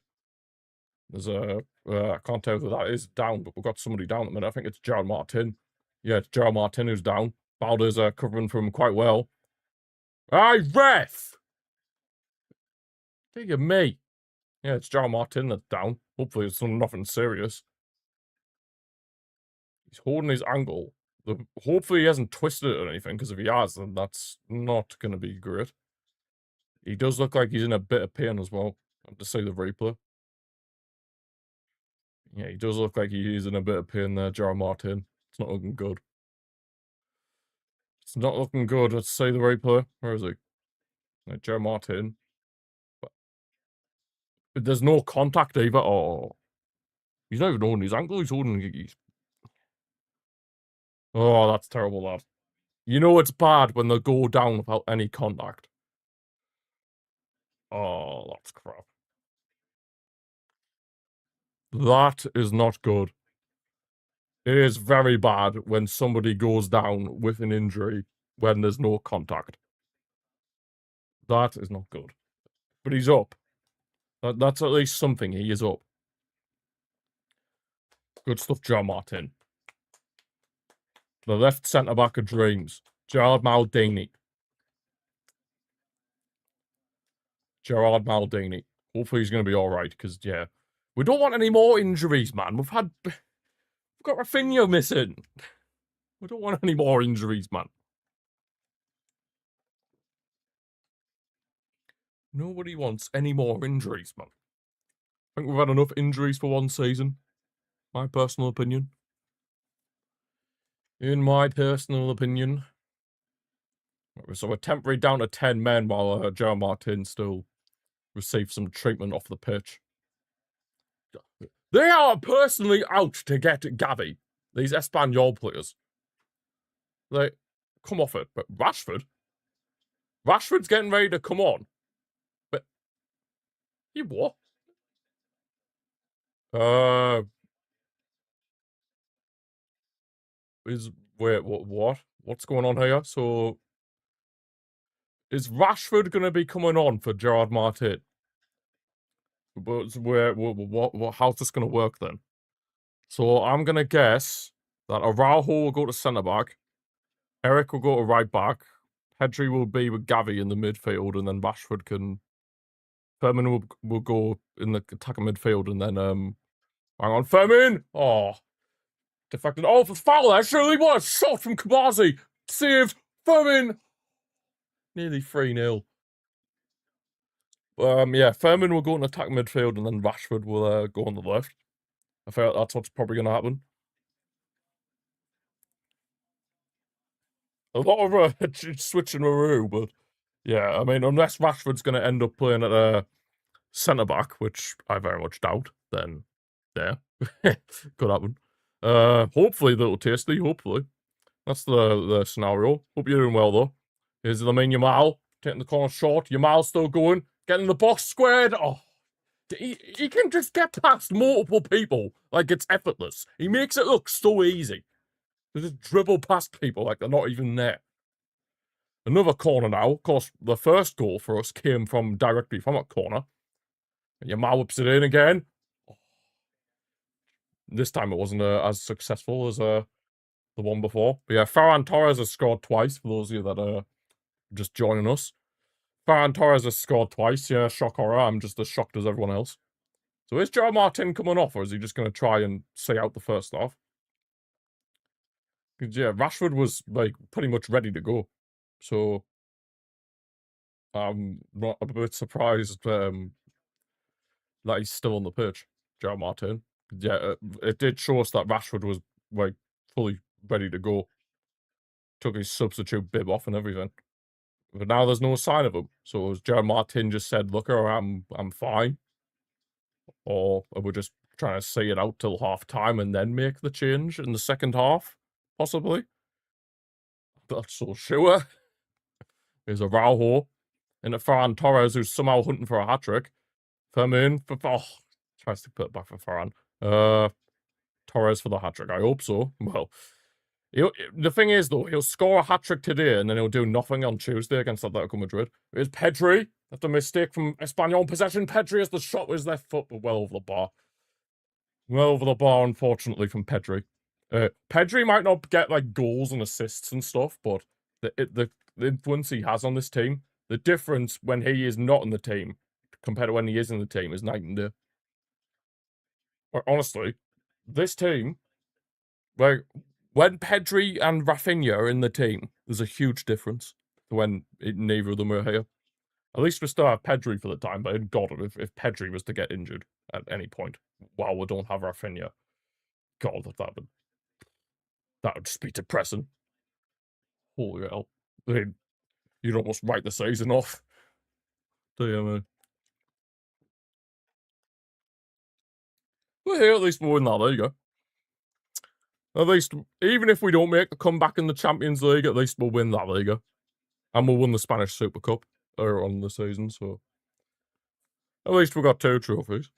There's I can't tell who that is down, but we've got somebody down at the minute. I think it's Gerard Martin. Yeah, it's Gerard Martin who's down. Balder's covering for him quite well. Aye, ref! Dear me. Yeah, it's Gerard Martin that's down. Hopefully it's nothing serious. He's holding his ankle. Hopefully he hasn't twisted it or anything, because if he has, then that's not going to be great. He does look like he's in a bit of pain as well. I have to see the replay. Yeah, he does look like he's in a bit of pain there, Gerard Martin. It's not looking good. It's not looking good. Let's say the right player. Where is he? Like, Gerard Martin. But there's no contact either. Oh, he's not even holding his ankle. He's holding his... Oh, that's terrible, lad. You know it's bad when they go down without any contact. Oh, that's crap. That is not good. It is very bad when somebody goes down with an injury when there's no contact. That is not good. But he's up. That's at least something. He is up. Good stuff, John Martin. The left centre-back of dreams. Gerard Maldini. Gerard Maldini. Hopefully he's going to be alright, because, yeah. We don't want any more injuries, man. We've got Rafinha missing. We don't want any more injuries, man. Nobody wants any more injuries, man. I think we've had enough injuries for one season. My personal opinion. In my personal opinion. So we're temporarily down to 10 men while Joe Martin still receives some treatment off the pitch. They are personally out to get Gavi. These Espanyol players. Like, come off it. But Rashford's getting ready to come on. But, he what? Wait, what? What's going on here? So, is Rashford going to be coming on for Gerard Martin? But how's this going to work then? So I'm going to guess that Araujo will go to centre-back, Eric will go to right-back, Pedri will be with Gavi in the midfield, and then Rashford can... Fermin will go in the attacking midfield, and then, hang on, Fermin! Oh, deflected. Oh, for foul there, surely, what a shot from Kabazi! Saved! Fermin! Nearly 3-0. Yeah, Fermin will go in attack midfield, and then Rashford will go on the left. I feel like that's what's probably going to happen. A lot of switching around, but yeah, I mean, unless Rashford's going to end up playing at centre-back, which I very much doubt, then yeah, could happen. Hopefully, little tasty, hopefully. That's the scenario. Hope you're doing well, though. Here's Lamine Yamal, taking the corner short. Yamal still going, getting the box squared. Oh, he can just get past multiple people like it's effortless. He makes it look so easy. They just dribble past people like they're not even there. Another corner now. Of course, the first goal for us came from directly from a corner. And Yamal whips it in again. This time it wasn't as successful as the one before. But yeah, Ferran Torres has scored twice, for those of you that are just joining us. Ferran Torres has scored twice. Yeah, shock horror. I'm just as shocked as everyone else. So is Gerard Martin coming off, or is he just going to try and see out the first half? Because, yeah, Rashford was, like, pretty much ready to go. So, I'm not a bit surprised that he's still on the pitch, Gerard Martin. Yeah, it did show us that Rashford was, like, fully ready to go. Took his substitute bib off and everything. But now there's no sign of him. So as Gerard Martin just said, look, I'm fine. Or are we just trying to see it out till half-time and then make the change in the second half? Possibly. Not so sure. There's Araujo into Ferran Torres, who's somehow hunting for a hat-trick. Fermin, tries to put it back for Ferran. Torres for the hat-trick. I hope so. Well, the thing is, though, he'll score a hat-trick today, and then he'll do nothing on Tuesday against Atletico Madrid. Here's Pedri. After a mistake from Espanyol possession, Pedri has the shot with his left foot, but well over the bar. Well over the bar, unfortunately, from Pedri. Pedri might not get, like, goals and assists and stuff, but the influence he has on this team, the difference when he is not in the team compared to when he is in the team is night and day. But honestly, this team, like, when Pedri and Rafinha are in the team, there's a huge difference to when neither of them are here. At least we still have Pedri for the time, but God, if Pedri was to get injured, at any point while we don't have Rafinha. God, that would just be depressing. Holy hell. You'd almost write the season off. Do you, man? But here, at least we'll win that Liga. At least, even if we don't make a comeback in the Champions League, at least we'll win that Liga. And we'll win the Spanish Super Cup earlier on in the season, so. At least we got 2 trophies.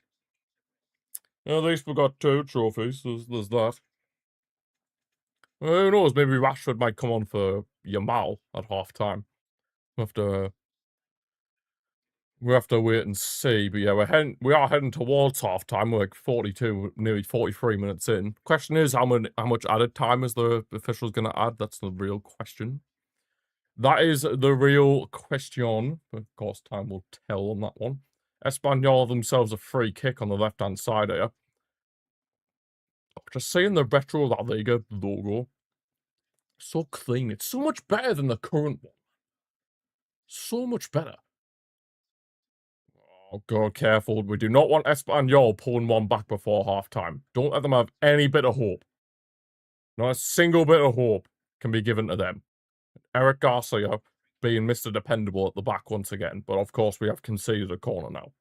At least we got 2 trophies, there's that. Well, who knows, maybe Rashford might come on for Yamal at half time. We have to wait and see, but yeah, we are heading towards half time. We're like 42, nearly 43 minutes in. Question is, how much added time is the officials going to add? That's the real question. That is the real question. Of course, time will tell on that one. Espanyol themselves a free kick on the left-hand side here. Just seeing the retro La Liga logo. So clean. It's so much better than the current one. So much better. Oh, God, careful. We do not want Espanyol pulling one back before half-time. Don't let them have any bit of hope. Not a single bit of hope can be given to them. Eric Garcia being Mr. Dependable at the back once again. But, of course, we have conceded a corner now.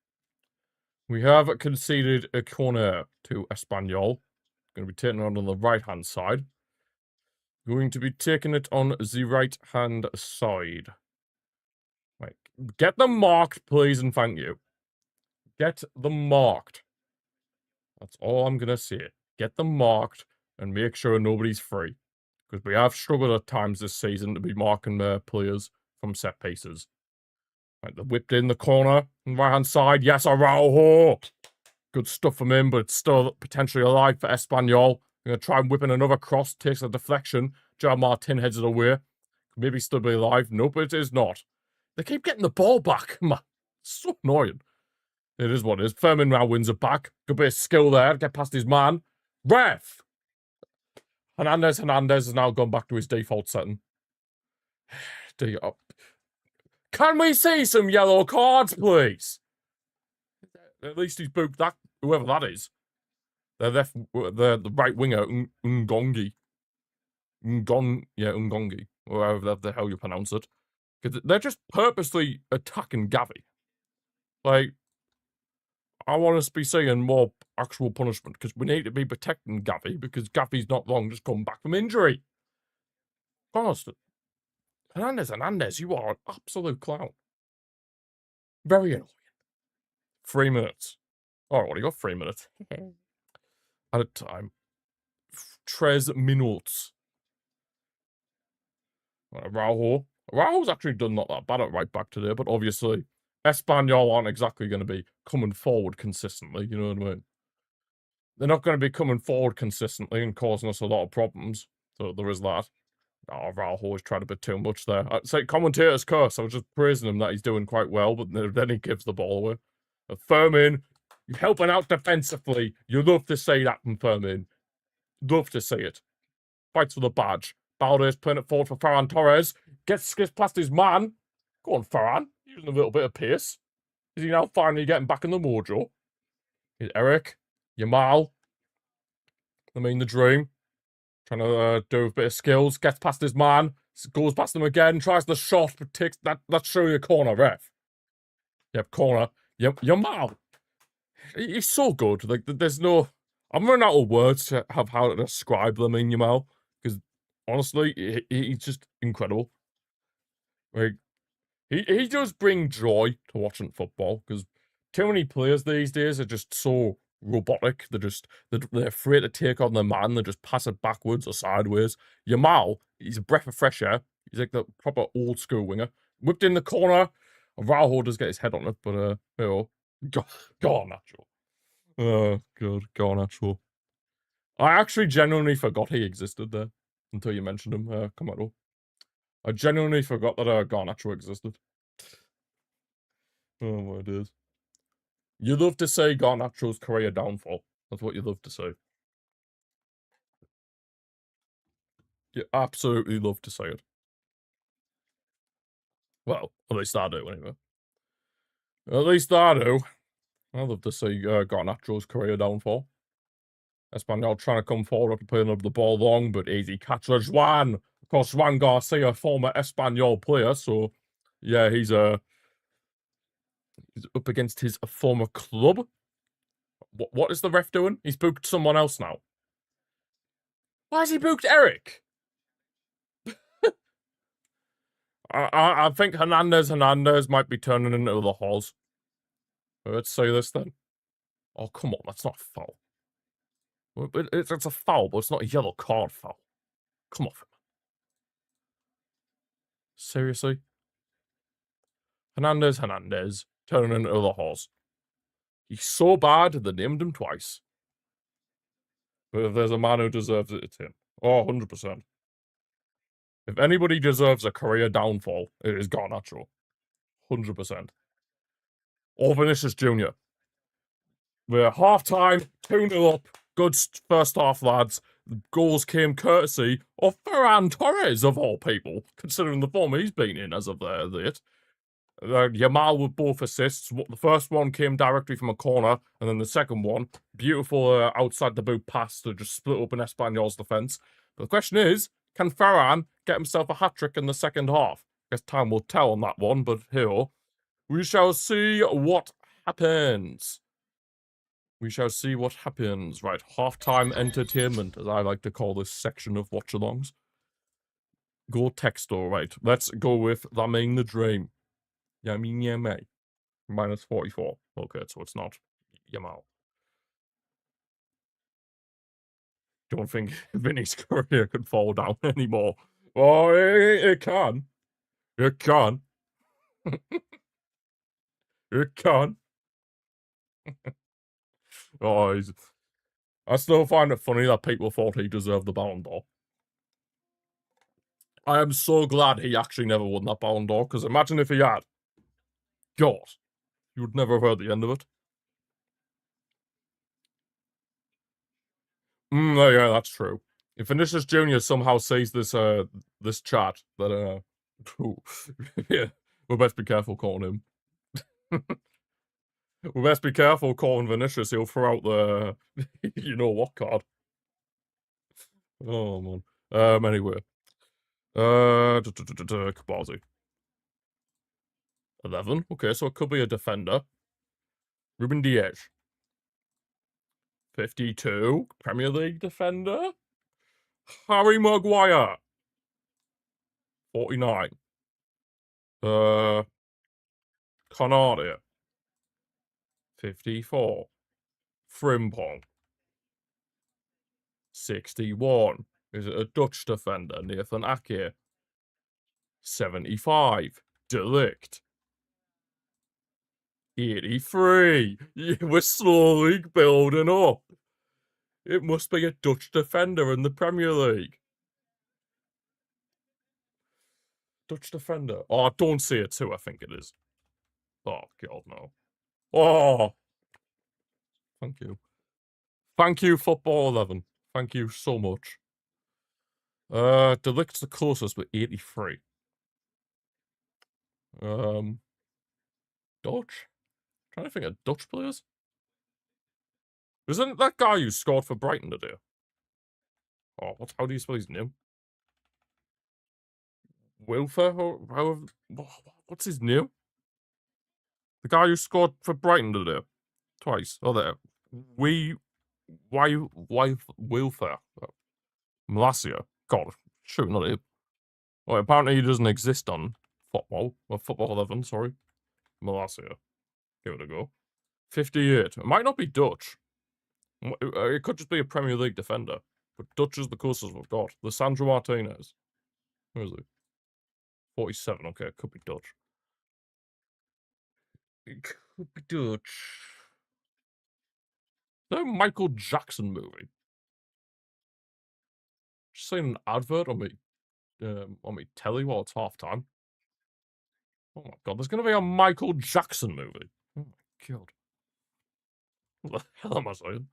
We have conceded a corner to Espanyol. Going to be taking it on the right-hand side. Going to be taking it on the right-hand side. Right. Get them marked, please, and thank you. Get them marked. That's all I'm going to say. Get them marked and make sure nobody's free. Because we have struggled at times this season to be marking players from set pieces. Right, they're whipped in the corner on the right-hand side. Yes, Araujo! Good stuff from him, but it's still potentially alive for Espanyol. I'm going to try and whip in another cross. Takes a deflection. Gerard Martin heads it away. Maybe still be alive. Nope, it is not. They keep getting the ball back. Man, so annoying. It is what it is. Fermin now wins it back. Good bit of skill there. Get past his man. Ref! Hernandez has now gone back to his default setting. Can we see some yellow cards, please? At least he's booked that, whoever that is. The right winger, Ngongi. Ngongi. Or however the hell you pronounce it. Because they're just purposely attacking Gavi. Like, I want us to be seeing more actual punishment, because we need to be protecting Gavi, because Gavi's not long just come back from injury. Honestly. Hernandez, you are an absolute clown. Very annoying. 3 minutes. Alright, what do you got? 3 minutes. At a time. 3 minutes. Araujo's actually done not that bad at right back today, but obviously Espanyol aren't exactly going to be coming forward consistently, you know what I mean? They're not going to be coming forward consistently and causing us a lot of problems, so there is that. Oh, Araujo has tried a bit too much there. It's like commentator's curse. I was just praising him that he's doing quite well, but then he gives the ball away. Fermin, helping out defensively. You love to see that from Fermin. Love to see it. Fights for the badge. Balde's putting it forward for Ferran Torres. Gets past his man. Go on, Ferran. Using a little bit of pace. Is he now finally getting back in the mojo? Here's Eric. Yamal. The dream. Trying to do a bit of skills. Gets past his man. Goes past him again. Tries the shot, but takes that. That's surely a corner, ref. Yep, corner. Yep, Yamal. He's so good. Like, there's no... I'm running out of words to have how to describe Lamine Yamal. Because, honestly, he's just incredible. Like, he does bring joy to watching football. Because too many players these days are just so robotic. They're afraid to take on the man. They just pass it backwards or sideways. Yamal, he's a breath of fresh air. He's like the proper old school winger. Whipped in the corner. Araujo does get his head on it, but you know, Garnacho. Oh god, Garnacho. I actually genuinely forgot he existed there until you mentioned him. Come on, I genuinely forgot that Garnacho existed. Oh my days. You love to say Garnacho's career downfall. That's what you love to say. You absolutely love to say it. Well, at least I do, anyway. At least I do. I'd love to see Garnacho's career downfall. Espanyol trying to come forward after playing up the ball long, but easy catch for Juan. Of course, Juan Garcia, former Espanyol player, so yeah, he's up against his former club. What is the ref doing? He's booked someone else now. Why has he booked Eric? I think Hernandez might be turning into the Halls. Let's say this then. Oh, come on, that's not a foul. It's a foul, but it's not a yellow card foul. Come on. Seriously? Hernandez, turning into the Halls. He's so bad, they named him twice. But if there's a man who deserves it, it's him. Oh, 100%. If anybody deserves a career downfall, it is Garnacho. 100%. Or Vinicius Jr. We're half-time, 2-0 up. Good first half, lads. The goals came courtesy of Ferran Torres, of all people, considering the form he's been in as of late. Yamal with both assists. The first one came directly from a corner, and then the second one, beautiful outside the boot pass to just split up in Espanyol's defence. But the question is, can Ferran get himself a hat-trick in the second half? I guess time will tell on that one, but here, we shall see what happens. We shall see what happens. Right, half-time entertainment, as I like to call this section of watch-alongs. Go Textor, right. Let's go with Lamine the Dream. Yamin Yame. Minus 44. Okay, so it's not Yamal. Don't think Vinny's career could fall down anymore. Oh, it can. It can. It can. Oh, I still find it funny that people thought he deserved the Ballon d'Or. I am so glad he actually never won that Ballon d'Or, because imagine if he had. God, you would never have heard the end of it. Yeah, that's true. If Vinicius Jr. somehow sees this this chat, that yeah, we best be careful calling him. We best be careful calling Vinicius. He'll throw out the you know what card. Oh man. Anyway, Kabazi. 11. Okay, so it could be a defender. Ruben Diaz. 52. Premier League defender. Harry Maguire. 49. Conardia. 54. Frimpong. 61. Is it a Dutch defender? Nathan Ake. 75. Delict. 83. Yeah, we're slowly building up. It must be a Dutch defender in the Premier League. Dutch defender. Oh, don't say it too, I think it is. Oh, God, no. Oh. Thank you. Thank you, Football 11. Thank you so much. Delict's the closest with 83. Dutch? Trying to think of Dutch players. Isn't that guy who scored for Brighton today? Oh, how do you spell his name? Wilfer? What's his name? The guy who scored for Brighton today. Twice. Oh, there. Wilfer? Malacia. God, shoot, not it. Well, apparently he doesn't exist on football. Well, Football 11, sorry. Malacia. Give it a go. 58. It might not be Dutch. It could just be a Premier League defender. But Dutch is the closest we've got. Lissandro Martinez. Where is he? 47. Okay, it could be Dutch. It could be Dutch. Is that a Michael Jackson movie? Just seen an advert on me telly while it's half time. Oh my god, there's gonna be a Michael Jackson movie. Oh my god. What the hell am I saying?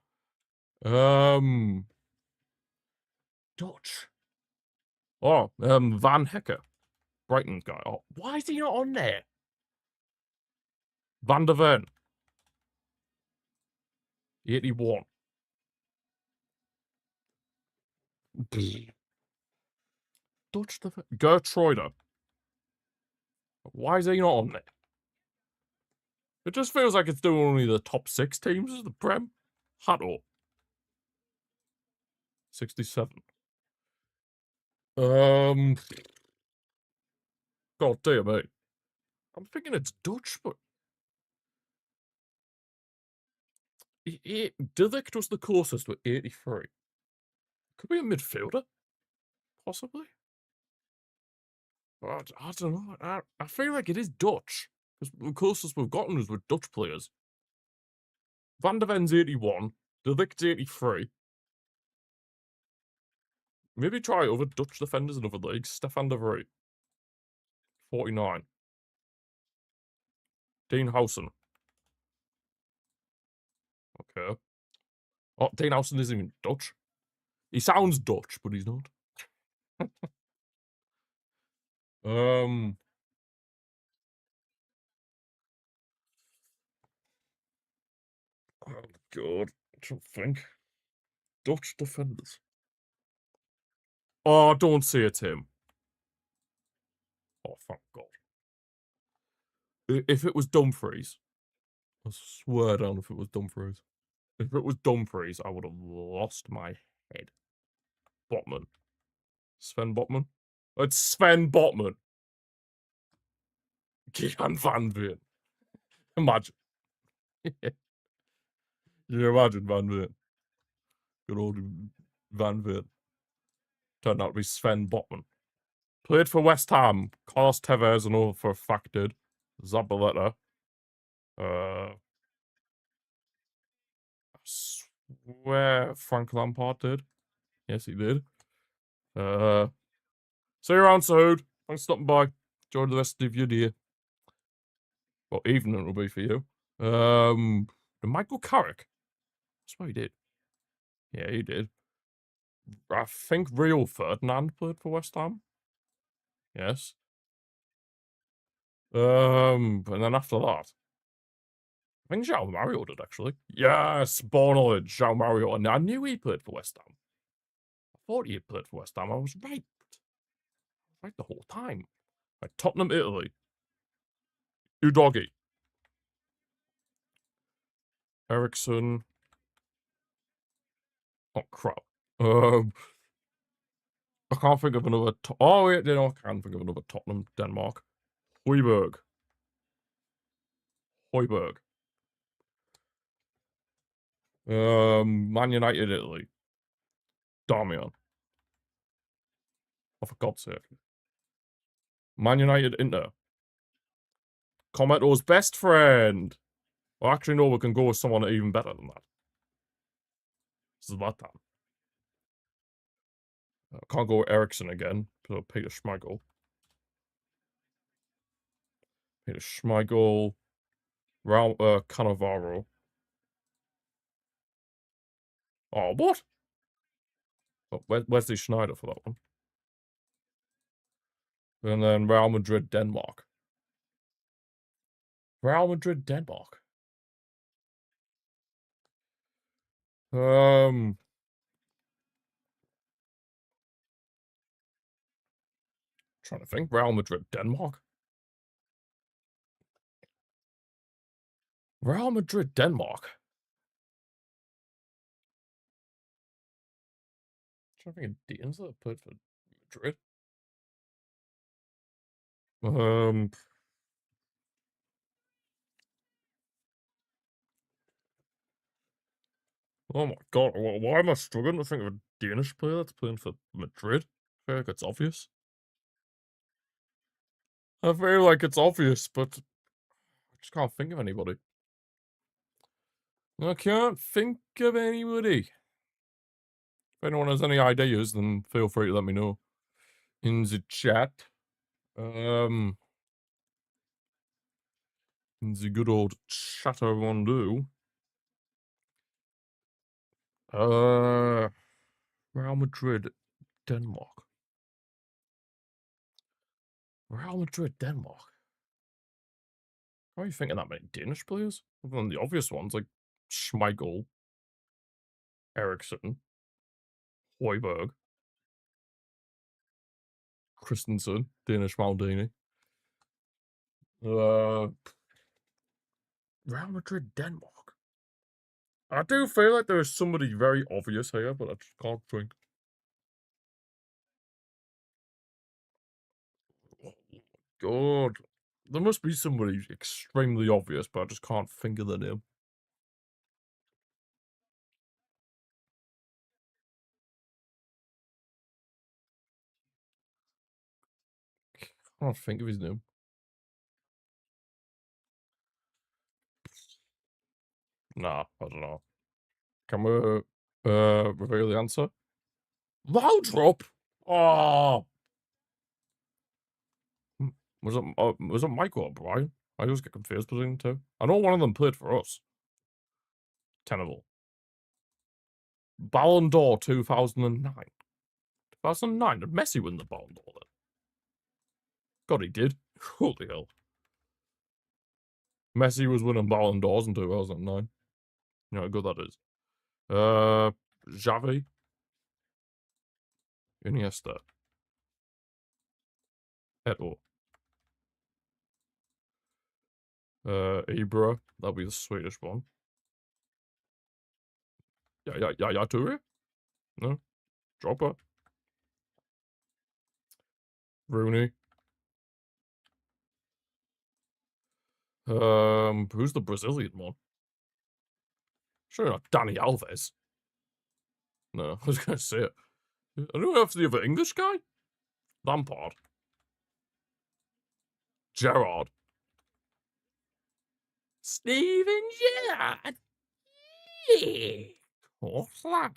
Dutch. Oh, Van Hecker. Brighton guy. Oh, why is he not on there? Van der Ven. 81. Dutch defender. Gertruida. Why is he not on there? It just feels like it's doing only the top 6 teams of the Prem. Hatto. 67. God dear me. I'm thinking it's Dutch, but Dillick was the closest with 83. Could be a midfielder, possibly. I don't know. I feel like it is Dutch, because the closest we've gotten is with Dutch players. Van der Ven's 81, Dillick's 83. Maybe try other Dutch defenders in other leagues. Stefan de Vrij, 49. Dean Howson. Okay. Oh, Dean Howson isn't even Dutch. He sounds Dutch, but he's not. Oh God, I don't think. Dutch defenders. Oh, don't say it's him. Oh, thank God. If it was Dumfries, I swear down if it was Dumfries. If it was Dumfries, I would have lost my head. Botman. Sven Botman? It's Sven Botman. Gian Van Veen. Imagine. You imagine Van Veen. Good old Van Veen. Turned out to be Sven Botman. Played for West Ham. Carlos Tevez, I know for a fact did. Zabaleta. I swear Frank Lampard did. Yes, he did. See you around, Sahood. Thanks for stopping by. Enjoy the rest of your day. Well, evening it'll be for you. Michael Carrick. That's what he did. Yeah, he did. I think Rio Ferdinand played for West Ham. Yes. And then after that, I think João Mario did actually. Yes, born knowledge, João Mario. And I knew he played for West Ham. I thought he had played for West Ham. I was right. Right the whole time. Right, Tottenham, Italy. Udogi. Ericsson. Oh crap. I can't think of another. Oh wait, no, I can think of another Tottenham, Denmark. Højbjerg. Højbjerg. Man United, Italy. Damian. Oh, for God's sake. Man United, Inter. Commentor's best friend. Well, actually, no, we can go with someone even better than that. Zlatan. Can't go with Ericsson again. So Peter Schmeichel. Peter Schmeichel. Cannavaro. Oh, what? Oh, Wesley Schneider for that one. And then Real Madrid, Denmark. Real Madrid, Denmark. Trying to think. Real Madrid, Denmark. Real Madrid, Denmark. I'm trying to think of Danes that played for Madrid. Oh my God, why am I struggling to think of a Danish player that's playing for Madrid? I feel like it's obvious. I feel like it's obvious, but I just can't think of anybody. I can't think of anybody. If anyone has any ideas, then feel free to let me know in the chat. In the good old chatter one do. Real Madrid, Denmark. Real Madrid, Denmark. Why are you thinking that many Danish players? Other than the obvious ones like Schmeichel, Eriksson, Højbjerg, Christensen, Danish Maldini. Real Madrid, Denmark. I do feel like there is somebody very obvious here, but I just can't think. Oh my God. There must be somebody extremely obvious, but I just can't think of the name. I can't think of his name. Nah, I don't know. Can we reveal the answer? Laudrup! Oh! Was it Michael or Brian? I always get confused between the two. I know one of them played for us. Tenable. Ballon d'Or 2009. 2009? Did Messi win the Ballon d'Or then? God, he did. Holy hell. Messi was winning Ballon d'Ors in 2009. You know how good that is. Xavi. Iniesta. Eto'o. Ibra. That'll be the Swedish one. Yeah, Toure? No? Drogba? Rooney. Who's the Brazilian one? Sure not Danny Alves. No, I was gonna say it. I don't know if the other English guy? Lampard. Gerrard. Steven Gerrard. Yeah. What's that?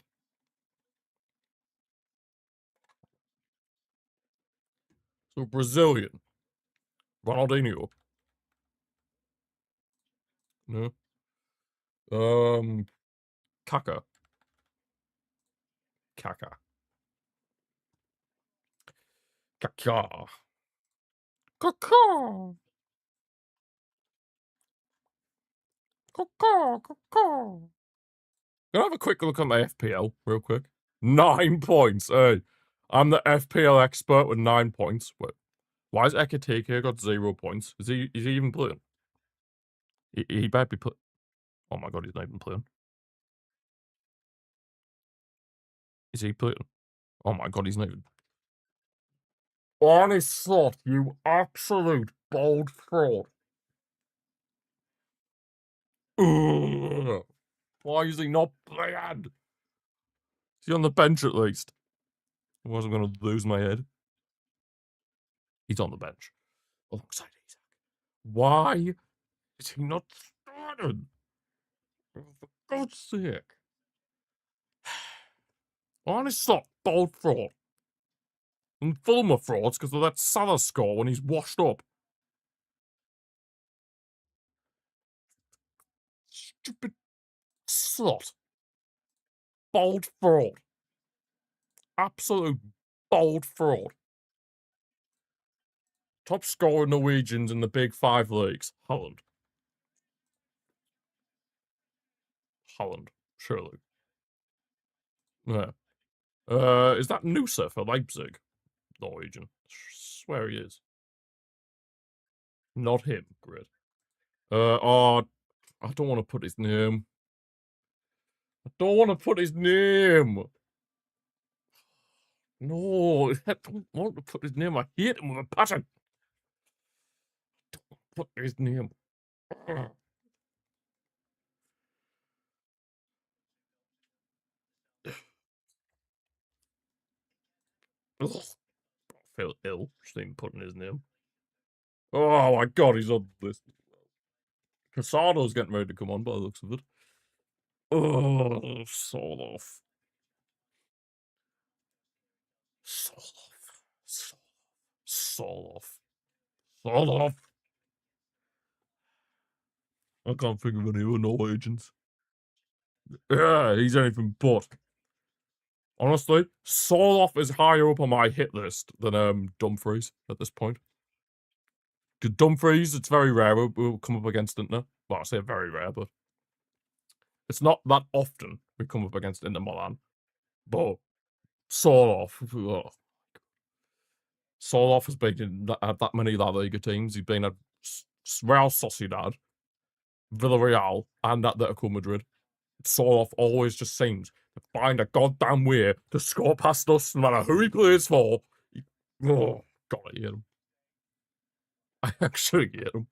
So Brazilian. Ronaldinho. No. Kaka. Kaka. Kaka. Kaka. Kaka. Kaka. Can I have a quick look at my FPL real quick? 9 points. Hey, I'm the FPL expert with 9 points. Wait, why has Ekitike got 0 points? Is he even playing? He better be playing. Oh my God, he's not even playing. Is he playing? Oh my God, he's not even. Honest slot, you absolute bold fraud. Ugh. Why is he not playing? Is he on the bench at least? I wasn't going to lose my head. He's on the bench. Alongside Isaac. Why is he not started? For God's sake. Honest slot, bold fraud. And Fulham are frauds because of that Salah score when he's washed up. Stupid slot. Bold fraud. Absolute bold fraud. Top scorer Norwegians in the big 5 leagues. Holland. Holland, surely. Yeah. Is that Nusa for Leipzig? Norwegian. I swear he is. Not him. Great. Oh, I don't want to put his name. I don't want to put his name. No, I don't want to put his name. I hate him with a passion. I don't want to put his name. Ugh. I feel ill just even putting his name. Oh my God, he's on this. Casado's getting ready to come on by the looks of it. Oh, Soloff. Soloff. Soloff. Soloff. I can't think of any other Norwegians. Yeah, he's anything but. Honestly, Soloff is higher up on my hit list than Dumfries at this point. Because Dumfries, it's very rare we'll come up against it now. Well, I say very rare, but It's not that often we come up against Inter Milan, but Soroff, Soroff has been at that many La Liga teams. He's been at Real Sociedad, Villarreal, and Atletico Madrid. Soroff always just seems to find a goddamn way to score past us, no matter who he plays for. Oh, God, I hate him. I actually hate him.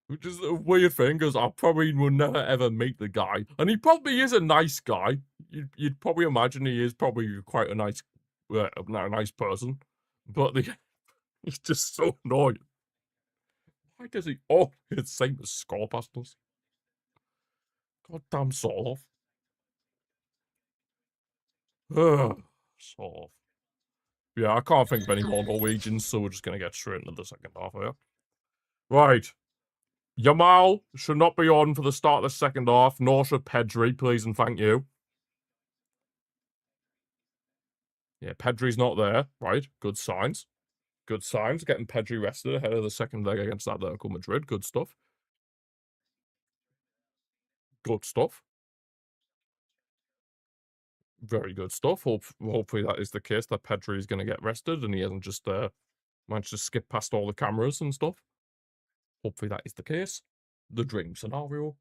Which is a weird thing, because I probably will never ever meet the guy. And he probably is a nice guy. You'd probably imagine he is probably quite a nice person. But he's just so annoying. Why does he always seem to score past us? Goddamn Soroff. Soroff. Yeah, I can't think of any more Norwegians, so we're just going to get straight into the second half here. Right. Yamal should not be on for the start of the second half, nor should Pedri, please and thank you. Yeah, Pedri's not there. Right, good signs. Good signs. Getting Pedri rested ahead of the second leg against Atletico Madrid. Good stuff. Good stuff. Very good stuff. Hopefully that is the case, that Pedri is going to get rested and he hasn't just managed to skip past all the cameras and stuff. Hopefully that is the case. The dream scenario.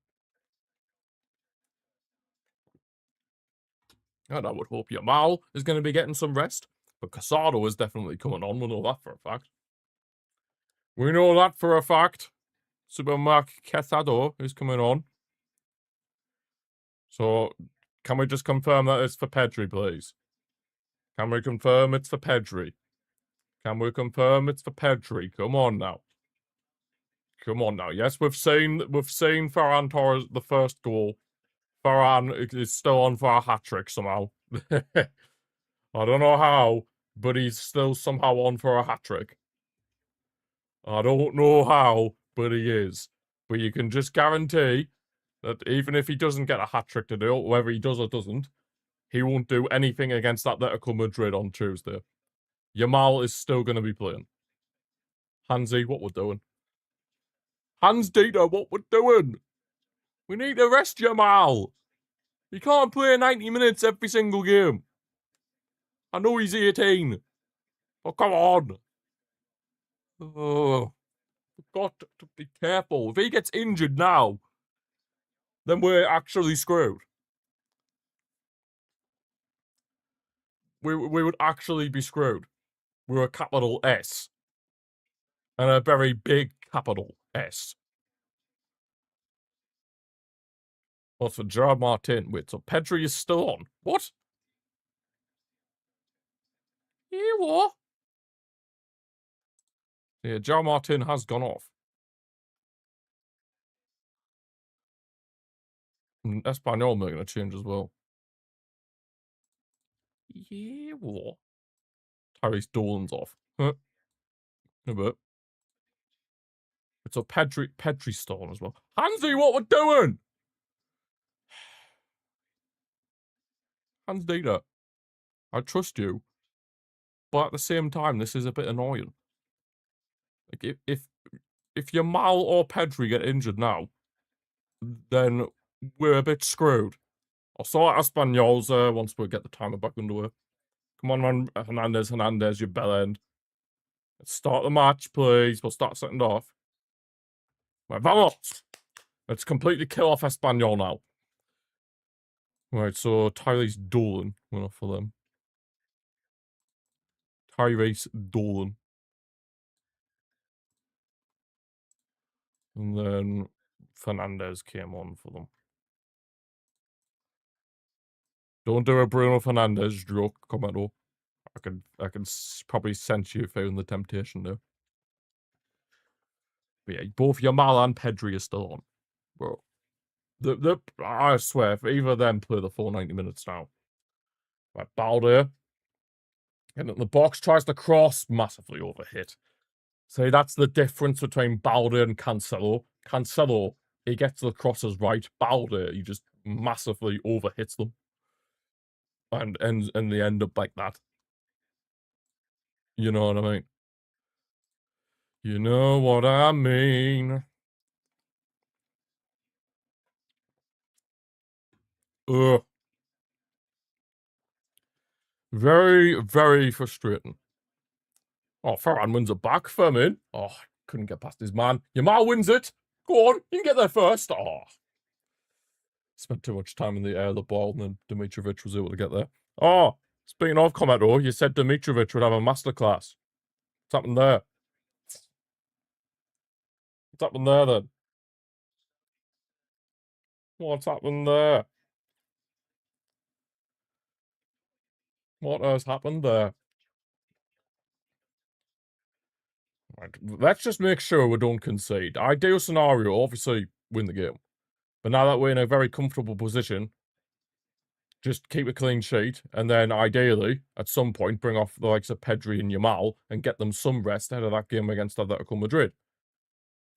And I would hope Yamal is going to be getting some rest. But Casado is definitely coming on. We know that for a fact. We know that for a fact. Supermark Casado is coming on. So, can we just confirm that it's for Pedri, please? Can we confirm it's for Pedri? Can we confirm it's for Pedri? Come on now. Come on now. Yes, we've seen Ferran Torres the first goal. Ferran is still on for a hat-trick somehow. I don't know how, but he's still somehow on for a hat-trick. I don't know how, but he is. But you can just guarantee that even if he doesn't get a hat-trick to do, whether he does or doesn't, he won't do anything against Atletico Madrid on Tuesday. Yamal is still going to be playing. Hansi, what we're doing. Hans Dieter, what we're doing. We need to rest Yamal. He can't play 90 minutes every single game. I know he's 18. But come on. Oh, we've got to be careful. If he gets injured now, then we're actually screwed. We would actually be screwed. We're a capital S. And a very big capital S. What's for Gerard Martin? Wait, so Pedri is still on. What? Yeah, what? Yeah, Gerard Martin has gone off. And Espanyol making a change as well. Yeah, what? Tyrese Dolan's off. Huh? A bit. So Pedri's still on as well. Hansi, what we're doing? Hans Dieter, I trust you. But at the same time, this is a bit annoying. Like, if Yamal or Pedri get injured now, then we're a bit screwed. I'll sort Espanyol's once we get the timer back underway. Come on, man. Hernandez, you bell end. Let's start the match, please. We'll start second off. Right, vamos! Let's completely kill off Espanyol now. Right, so Tyrese Dolan went off for them. Tyrese Dolan. And then Fernandez came on for them. Don't do a Bruno Fernandez joke, Commodore. I can probably sense you feeling the temptation there. But yeah, both Yamal and Pedri are still on. Bro. I swear, if either of them play the full 90 minutes now. Right, Balde. And the box tries to cross, massively overhit. So that's the difference between Balde and Cancelo. Cancelo, he gets the crosses right. Balde, he just massively overhits them. And they end up like that. You know what I mean? You know what I mean. Ugh. Very, very frustrating. Oh, Ferran wins it back. Firmin. Oh, couldn't get past his man. Yamal wins it. Go on, you can get there first. Oh. Spent too much time in the air of the ball, and then Dimitrovic was able to get there. Oh, speaking of Cometo, you said Dimitrovic would have a masterclass. What's happened there? What's happened there, then? What's happened there? What has happened there? Right, let's just make sure we don't concede. Ideal scenario, obviously, win the game. But now that we're in a very comfortable position, just keep a clean sheet, and then ideally, at some point, bring off the likes of Pedri and Yamal and get them some rest ahead of that game against Atletico Madrid.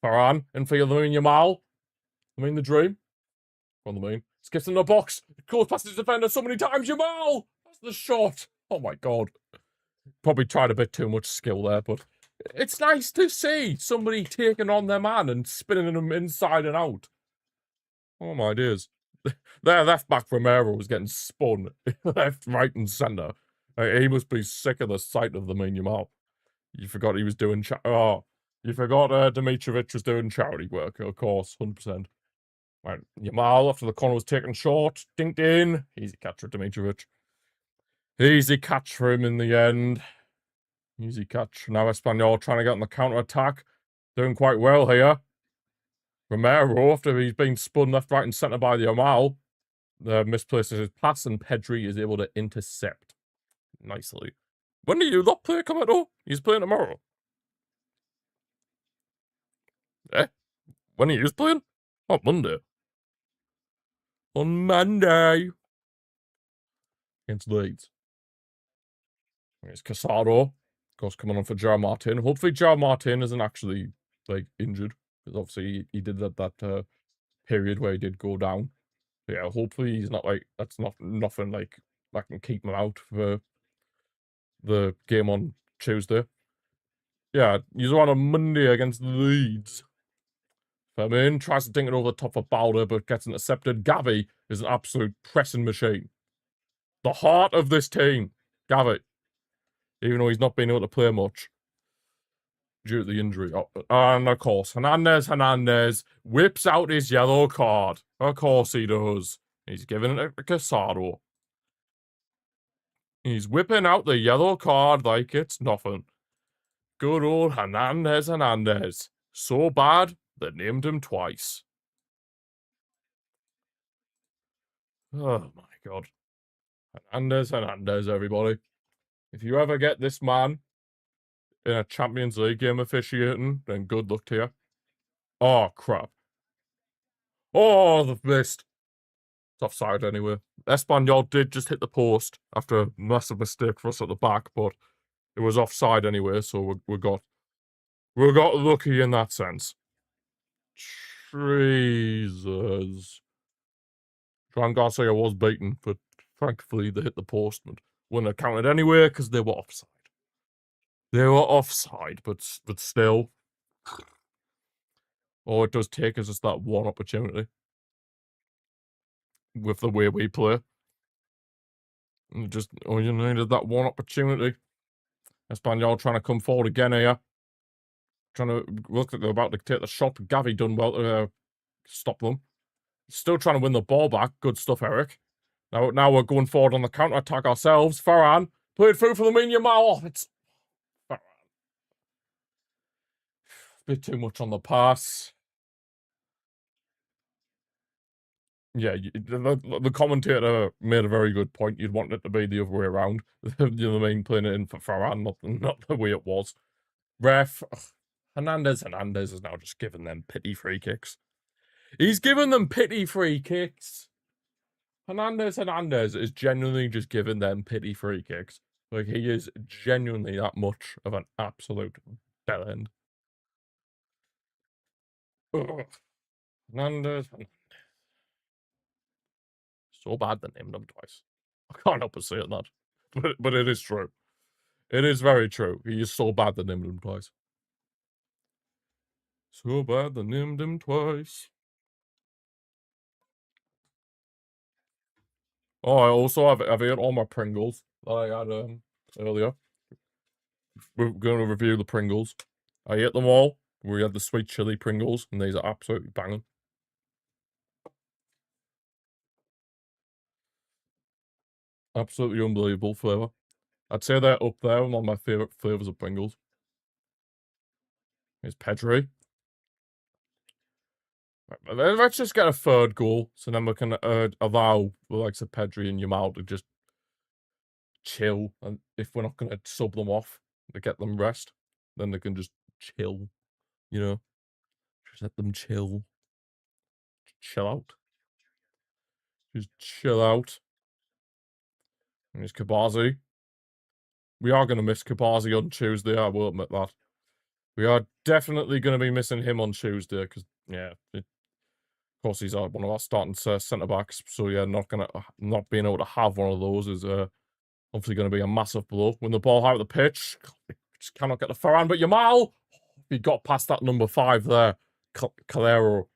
Varane, infield them in Yamal. I mean the dream. On the main. Skips in the box. Goes past his defender so many times. Yamal! That's the shot. Oh my god. Probably tried a bit too much skill there, but it's nice to see somebody taking on their man and spinning them inside and out. Oh my days. Their left back Romero was getting spun left, right, and centre. He must be sick of the sight of the main Yamal. You forgot he was doing you forgot Dimitrovic was doing charity work, of course, 100%. Right, Yamal after the corner was taken short, dinked in. Easy catch for Dimitrovic. Easy catch for him in the end. Easy catch. Now Espanyol trying to get on the counter-attack. Doing quite well here. Romero, after he's been spun left, right, and centre by the Yamal, misplaces his pass, and Pedri is able to intercept nicely. When do you not play Cometo? He's playing tomorrow. Eh? When are you playing? On Monday. On Monday. Against Leeds. It's Casado. Of course, coming on for Jar Martin. Hopefully Jar Martin isn't actually, like, injured. Because obviously he did that period where he did go down. But yeah, hopefully he's not, like, that's not nothing, like, that can keep him out for the game on Tuesday. Yeah, he's on a Monday against Leeds. Firmin tries to dink it over the top of Bowder, but gets intercepted. Gavi is an absolute pressing machine. The heart of this team, Gavi. Even though he's not been able to play much due to the injury. Oh, and of course, Hernandez whips out his yellow card. Of course he does. He's giving it to Casado. He's whipping out the yellow card like it's nothing. Good old Hernandez. So bad, they named him twice. Oh my god. Hernandez, everybody. If you ever get this man in a Champions League game officiating, then good luck to you. Oh, crap. Oh, they've missed. It's offside anyway. Espanyol did just hit the post after a massive mistake for us at the back, but it was offside anyway, so we got lucky in that sense. Jesus. Juan Garcia was beaten, but thankfully they hit the post and wouldn't have counted anyway because they were offside. They were offside, but still. All it does take is just that one opportunity with the way we play. And just all you needed that one opportunity. Espanyol trying to come forward again here. Trying to look like they're about to take the shot. Gavi done well to stop them. Still trying to win the ball back. Good stuff, Eric. Now we're going forward on the counter-attack ourselves. Ferran played through for the Yamal. Oh, it's Ferran. Bit too much on the pass. Yeah, the commentator made a very good point. You'd want it to be the other way around. You know what I mean? Playing it in for Ferran, not the way it was. Ref, Hernandez is now just giving them pity free kicks. He's giving them pity free kicks. Hernandez is genuinely just giving them pity free kicks. Like, he is genuinely that much of an absolute bellend. Hernandez. So bad they named him twice. I can't help but say that. But it is true. It is very true. He is so bad they named him twice. So bad they named him twice. Oh, I also have ate all my Pringles that I had earlier. We're going to review the Pringles. I ate them all. We had the sweet chili Pringles, and these are absolutely banging. Absolutely unbelievable flavour. I'd say they're up there with one of my favourite flavours of Pringles. It's Pedri. Let's just get a third goal, so then we can allow the likes of Pedri and Yamal to just chill. And if we're not going to sub them off to get them rest, then they can just chill, you know? Just let them chill. Chill out. Just chill out. And it's Kabazi. We are going to miss Kabazi on Tuesday, I will admit that. We are definitely going to be missing him on Tuesday, because, yeah, of course he's one of our starting centre-backs, so yeah, not being able to have one of those is obviously going to be a massive blow. When the ball out of the pitch, just cannot get the Ferran, but Yamal, if he got past that number 5 there, Calero,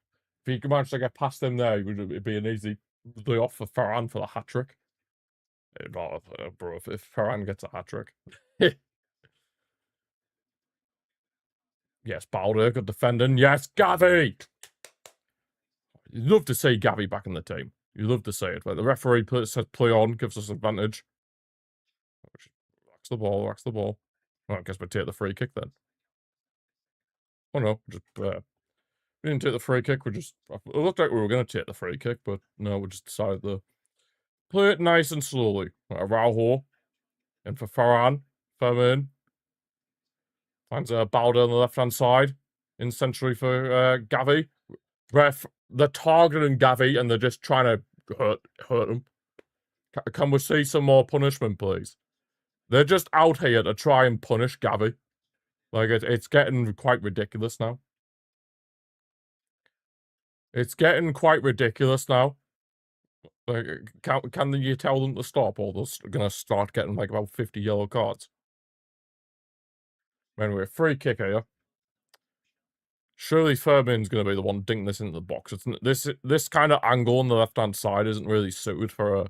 if he managed to get past him there, it'd be an easy lay off for Ferran for the hat-trick. Bro, if Ferran gets a hat-trick. Yes, Balder, good defending. Yes, Gavi! You'd love to see Gavi back in the team. You'd love to see it. But the referee says play on, gives us advantage. Relax the ball, relax the ball. Well, I guess we take the free kick then. Oh no, just we didn't take the free kick. It looked like we were going to take the free kick, but no, we just decided to play it nice and slowly. Araujo, and for Ferran, Fermin finds Bauder on the left hand side, in century for Gavi. They're targeting Gavi and they're just trying to hurt him. Can we see some more punishment, please? They're just out here to try and punish Gavi. Like, it's getting quite ridiculous now. It's getting quite ridiculous now. Like, can you tell them to stop, or they're gonna start getting like about 50 yellow cards? Anyway, free kick here. Surely Furman's gonna be the one dinking this into the box. This kind of angle on the left hand side isn't really suited for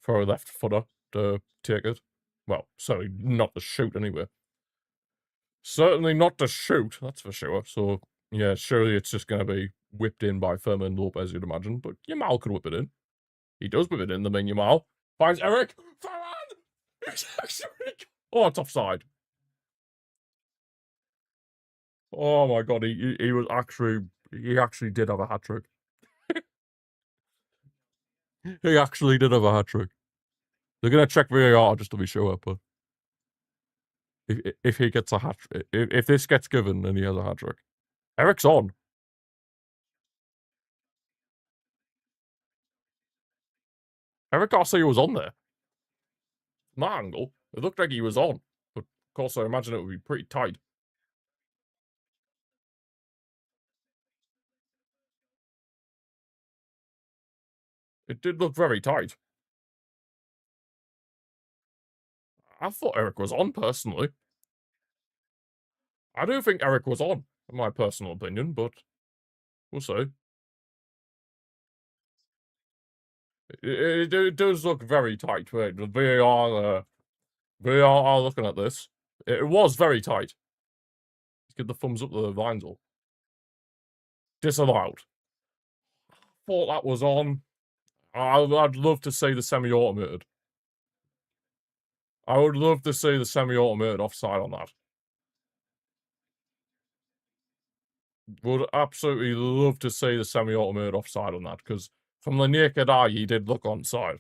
a left footer to take it. Well, certainly not to shoot anyway. Certainly not to shoot, that's for sure. So yeah, surely it's just gonna be whipped in by Furman Lopez, you'd imagine. But Yamal could whip it in. He does whip it in, the main Yamal. Finds Eric. Oh, it's offside. Oh my god, he was actually did have a hat trick. He actually did have a hat trick. They're gonna check VAR just to be sure, but if he gets a hat trick, if this gets given and he has a hat trick, Eric's on. Eric Garcia was on there. From that angle, it looked like he was on, but of course I imagine it would be pretty tight. It did look very tight. I thought Eric was on, personally. I do think Eric was on, in my personal opinion, but we'll see. It does look very tight. Right? The VAR are looking at this. It was very tight. Let's give the thumbs up to the Vinsel. Disallowed. Thought that was on. I'd love to see the semi-automated. I would love to see the semi-automated offside on that. Would absolutely love to see the semi-automated offside on that, because from the naked eye, he did look onside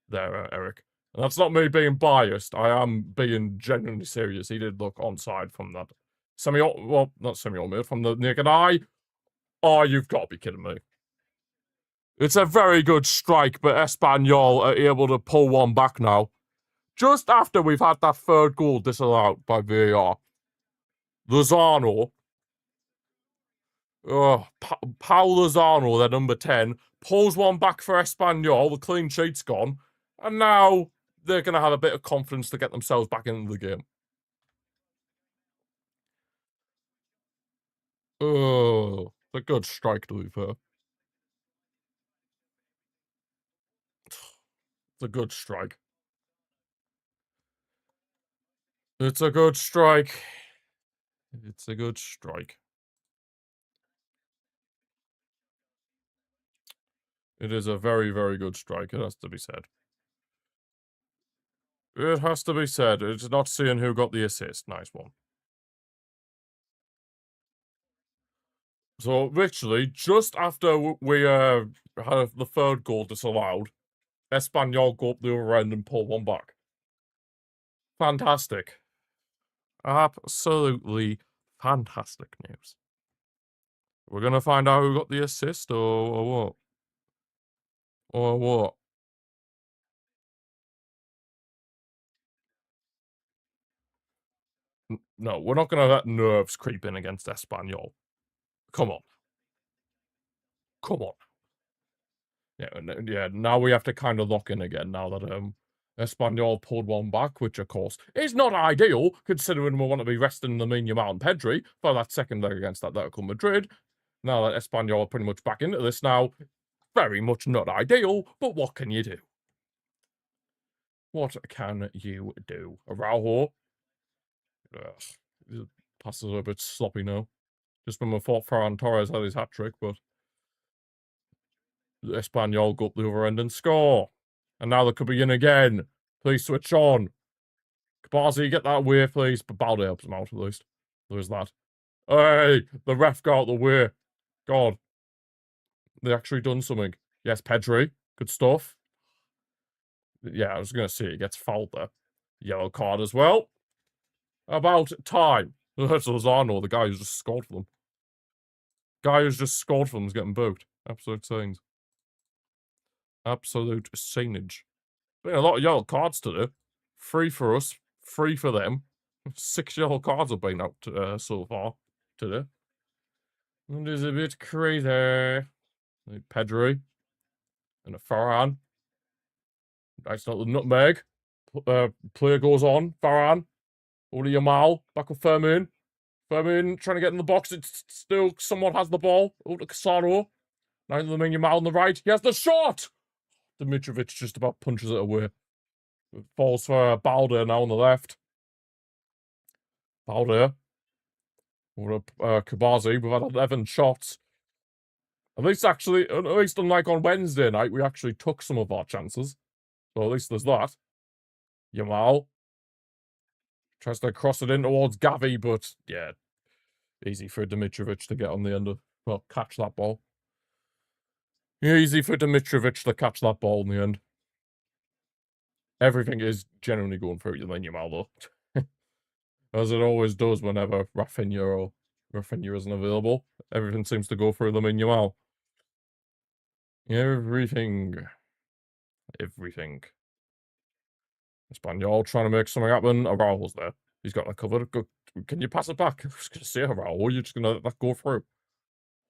there, Eric. And that's not me being biased. I am being genuinely serious. He did look onside from that well, not semi-automated, from the naked eye. Oh, you've got to be kidding me. It's a very good strike, but Espanyol are able to pull one back now. Just after we've had that third goal disallowed by VAR. Lozano. Oh, Paul Lozano, their number 10, pulls one back for Espanyol. The clean sheet's gone. And now they're going to have a bit of confidence to get themselves back into the game. Oh, it's a good strike, to be fair. It's a good strike. It's a good strike. It's a good strike. It is a very, very good strike. It has to be said. It has to be said. It's not seeing who got the assist. Nice one. So, literally, just after we had the third goal disallowed, Espanyol go up the other end and pull one back. Fantastic. Absolutely fantastic news. We're going to find out who got the assist or what? Or what? No, we're not going to let nerves creep in against Espanyol. Come on. Come on. Yeah, now we have to kind of lock in again now that Espanyol pulled one back, which of course is not ideal considering we want to be resting Lamine Yamal and Pedri for that second leg against Atletico Madrid. Now that Espanyol are pretty much back into this now, very much not ideal, but what can you do? What can you do? Araujo. Passes are a bit sloppy now. Just when we thought Ferran Torres had his hat-trick, but Espanyol go up the other end and score. And now they could be in again. Please switch on. Kabazi, get that away, please. But Balde helps him out, at least. There's that. Hey, the ref got out the way. God. They actually done something. Yes, Pedri. Good stuff. Yeah, I was going to say he gets fouled there. Yellow card as well. About time. That's Lozano, the guy who's just scored for them. Guy who's just scored for them is getting booked. Absolute things. Absolute signage. Been a lot of yellow cards today. 3 for us, 3 for them. 6 yellow cards have been out so far today. It is a bit crazy. Like Pedri and a Farhan. Nice little nutmeg. Player goes on. Farhan. Over to Yamal. Back with Firmin. Firmin trying to get in the box. It's still someone has the ball. Over to Casano. Now Lamine Yamal on the right. He has the shot. Dimitrovic just about punches it away. It falls for Balde now on the left. Balde. Over to Kabazi. We've had 11 shots. At least unlike on Wednesday night, we actually took some of our chances. So at least there's that. Yamal. Tries to cross it in towards Gavi, but yeah. Easy for Dimitrovic to get on the end of, well, catch that ball. Easy for Dimitrovic to catch that ball in the end. Everything is genuinely going through Yamal, though. As it always does whenever Rafinha isn't available. Everything seems to go through Lamine Yamal. Everything. Espanyol trying to make something happen. Araujo's there. He's got that covered. Go, can you pass it back? I was going to say Araujo. You're just going to let that go through.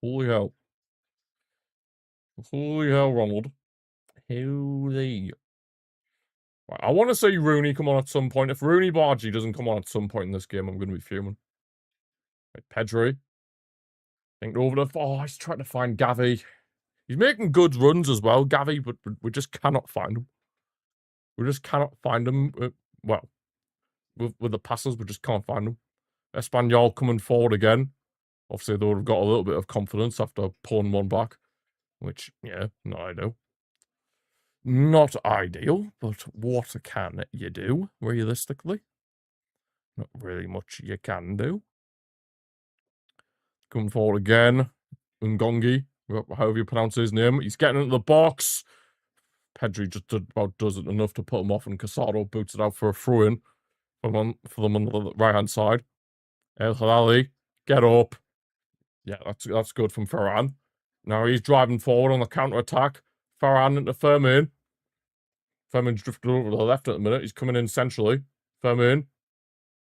Holy hell. Holy hell, Ronald. Holy. Right, I want to see Rooney come on at some point. If Rooney Bargy doesn't come on at some point in this game, I'm going to be fuming. Right, Pedri. Think over the... Oh, he's trying to find Gavi. He's making good runs as well, Gavi, but we just cannot find him. We just cannot find him. Well, with the passes, we just can't find him. Espanyol coming forward again. Obviously, they would have got a little bit of confidence after pulling one back. Which, yeah, not ideal. Not ideal, but what can you do, realistically? Not really much you can do. Coming forward again. Ngongi, however you pronounce his name. He's getting into the box. Pedri just about does it enough to put him off, and Casado boots it out for a throw-in for them on the right-hand side. El Hilali, get up. Yeah, that's good from Ferran. Now he's driving forward on the counter-attack. Ferran into Firmin. Firmin's drifted over to the left at the minute. He's coming in centrally. Firmin.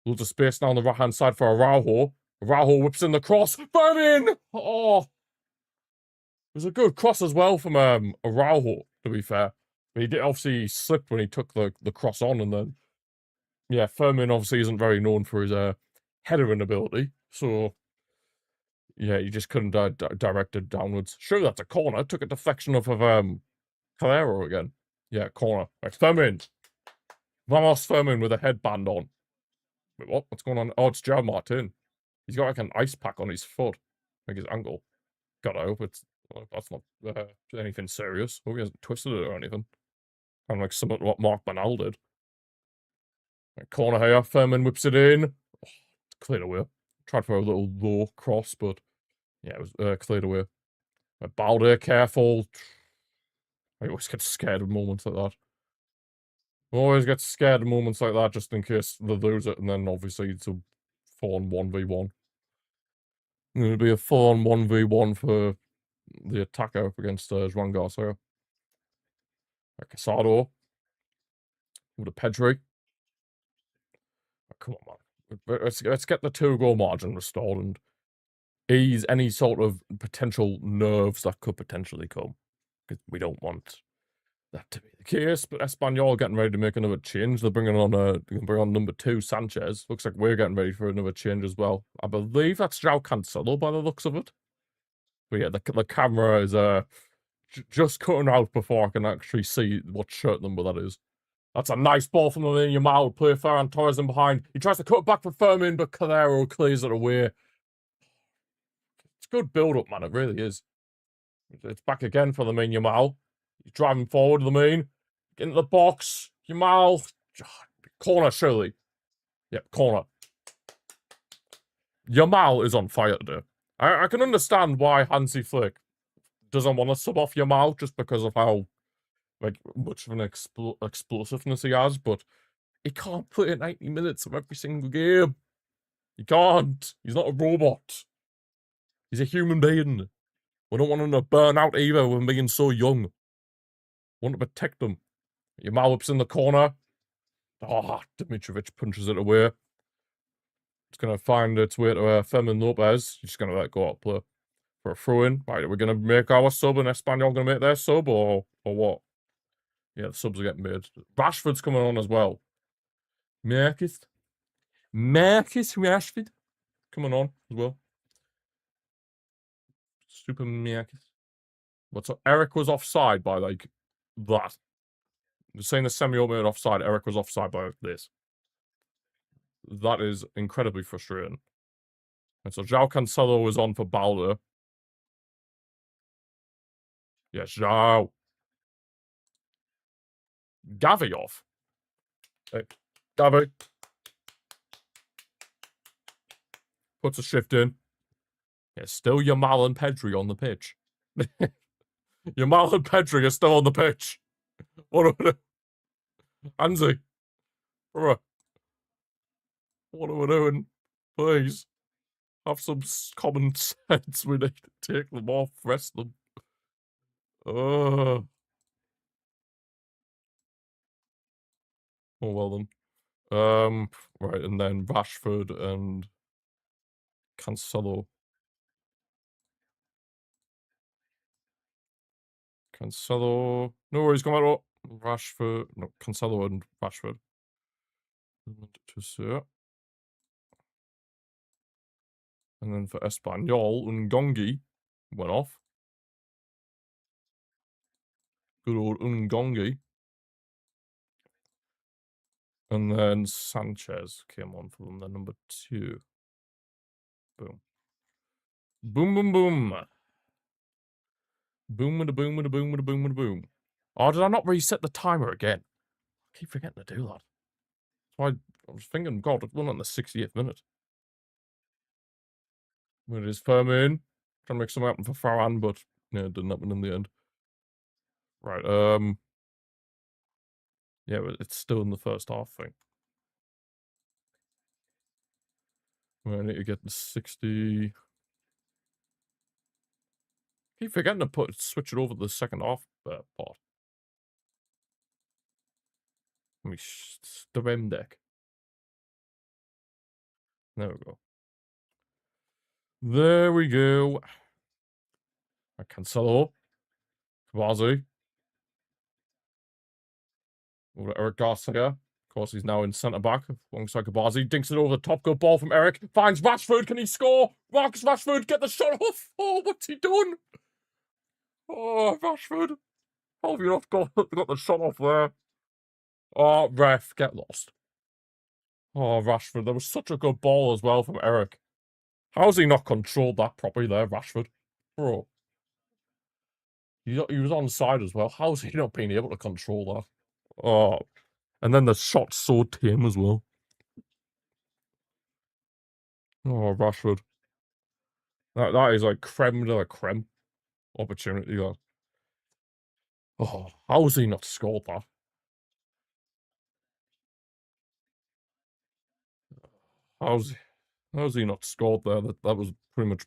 Loads of space now on the right-hand side for Araujo. Araujo whips in the cross. Firmin! Oh! It was a good cross as well from Araujo, to be fair. But he did obviously slipped when he took the cross on, and then... Yeah, Firmin obviously isn't very known for his headering ability, so... Yeah, he just couldn't direct it downwards. Sure, that's a corner. Took a deflection off of Calero again. Yeah, corner. Right, Firmin. Vamos Firmin with a headband on. Wait, what? What's going on? Oh, it's Joe Martin. He's got like an ice pack on his foot. Like his ankle. God, I hope that's not anything serious. Hope he hasn't twisted it or anything. Kind of like something what Mark Banal did. Right, corner here. Firmin whips it in. Oh, cleared away. Tried for a little low cross, but yeah, it was cleared away. Balder, careful. I always get scared of moments like that. Always get scared of moments like that just in case they lose it, and then obviously it's a full-on 1v1. It'll be a full-on 1v1 for the attacker up against Juan Garcia. Casado with a Pedri. Oh, come on, man. Let's get the 2-goal margin restored and ease any sort of potential nerves that could potentially come. Because we don't want that to be the case. But Espanyol getting ready to make another change. They're bringing on number 2, Sanchez. Looks like we're getting ready for another change as well. I believe that's João Cancelo by the looks of it. But yeah, the camera is just cutting out before I can actually see what shirt number that is. That's a nice ball from the Yamal. Play Ferran Torres in behind. He tries to cut it back for Firmin, but Calero clears it away. It's good build-up, man. It really is. It's back again for the Yamal. He's driving forward, Lamine. Get into the box. Yamal. Corner, surely. Yep, corner. Yamal is on fire today. I can understand why Hansi Flick doesn't want to sub off Yamal just because of how much of an explosiveness he has, but he can't play 90 minutes of every single game. He can't. He's not a robot. He's a human being. We don't want him to burn out either with him being so young. We want to protect him. Yamal whips in the corner. Oh, Dimitrovic punches it away. It's going to find its way to Fermin Lopez. He's just going to let go out play for a throw-in. Right, are we going to make our sub and Espanyol going to make their sub or what? Yeah, the subs are getting made. Rashford's coming on as well. Marcus Rashford coming on as well. Super Marcus. What's up? Eric was offside by like that. They're saying the semi-automated offside. Eric was offside by this. That is incredibly frustrating. And so João Cancelo is on for Balder. Yes, João. Gavi off. Hey, Gavi. Puts a shift in. Yeah, still Yamal and Pedri on the pitch. Yamal and Pedri are still on the pitch. What are we doing? Hansi. What are we doing? Please. Have some common sense. We need to take them off, rest them. Oh, well then. Right, and then Rashford and Cancelo. No worries, come out. Rashford, no, Cancelo and Rashford. And then for Espanyol, Ngongi went off. Good old Ngongi. And then Sanchez came on for them, then number 2. Boom. Boom, boom, boom. Boom, with a boom, with a boom, with a boom, with a boom. Oh, did I not reset the timer again? I keep forgetting to do that. So I was thinking, God, it won on the 60th minute. Where it is Firmin. Trying to make something happen for Farhan, but yeah, it didn't happen in the end. Right, yeah, but it's still in the first half thing. I need to get the 60. Keep forgetting to switch it over to the second half part. Let me stream deck. There we go. There we go. Cancelo. Kvazi. Over Eric Garcia. Of course, he's now in centre-back alongside Kabazi. Dinks it over the top. Good ball from Eric. Finds Rashford. Can he score? Marcus Rashford, get the shot off. Oh, what's he done? Oh, Rashford. How have you not got the shot off there? Oh, ref, get lost. Oh, Rashford, there was such a good ball as well from Eric. How's he not controlled that properly there, Rashford? Bro. He was onside as well. How's he not been able to control that? Oh, and then the shot's so tame as well. Oh, Rashford. That is like creme de la creme opportunity. That. Oh, how's he not scored that? How's he not scored there? That was pretty much.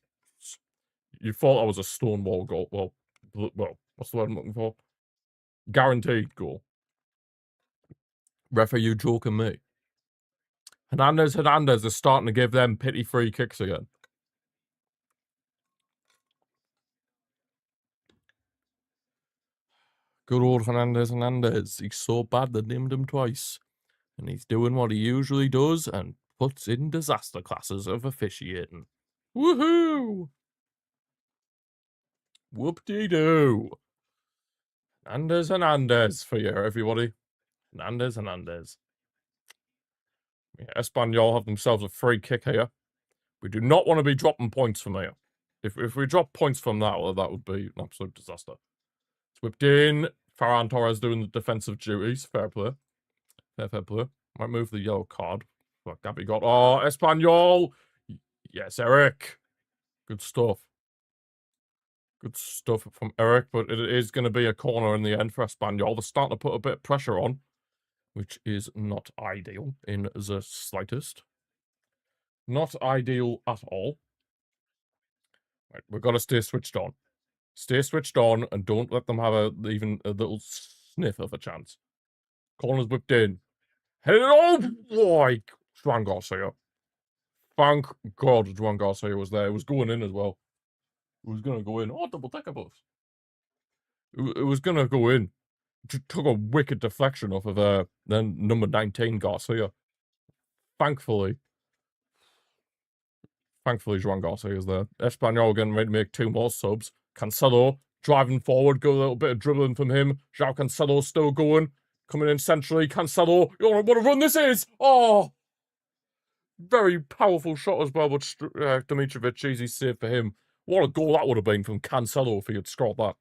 You thought that was a stonewall goal. Well, what's the word I'm looking for? Guaranteed goal. Ref, are you joking me? Hernandez is starting to give them pity free kicks again. Good old Hernandez. He's so bad they named him twice. And he's doing what he usually does and puts in disaster classes of officiating. Woohoo! Whoop-de-doo. Hernandez for you, everybody. Hernandez. Yeah, Espanyol have themselves a free kick here. We do not want to be dropping points from here. If we drop points from that, well, that would be an absolute disaster. It's whipped in. Ferran Torres doing the defensive duties. Fair play. Fair play. Might move the yellow card. What Gabby got? Oh, Espanyol! Yes, Eric. Good stuff. Good stuff from Eric, but it is going to be a corner in the end for Espanyol. They're starting to put a bit of pressure on, which is not ideal in the slightest. Not ideal at all. Right, we've got to stay switched on. Stay switched on and don't let them have even a little sniff of a chance. Corner's whipped in. Headed oh boy! Juan Garcia. Thank God Juan Garcia was there. It was going in as well. It was going to go in. Oh, double decker buffs. It was going to go in. Took a wicked deflection off of then number 19 Garcia. Thankfully, Juan Garcia is there. Espanyol again ready to make 2 more subs. Cancelo driving forward, go a little bit of dribbling from him. João Cancelo still going. Coming in centrally. Cancelo, what a run this is! Oh! Very powerful shot as well, but Dimitrovic, easy save for him. What a goal that would have been from Cancelo if he had scored that.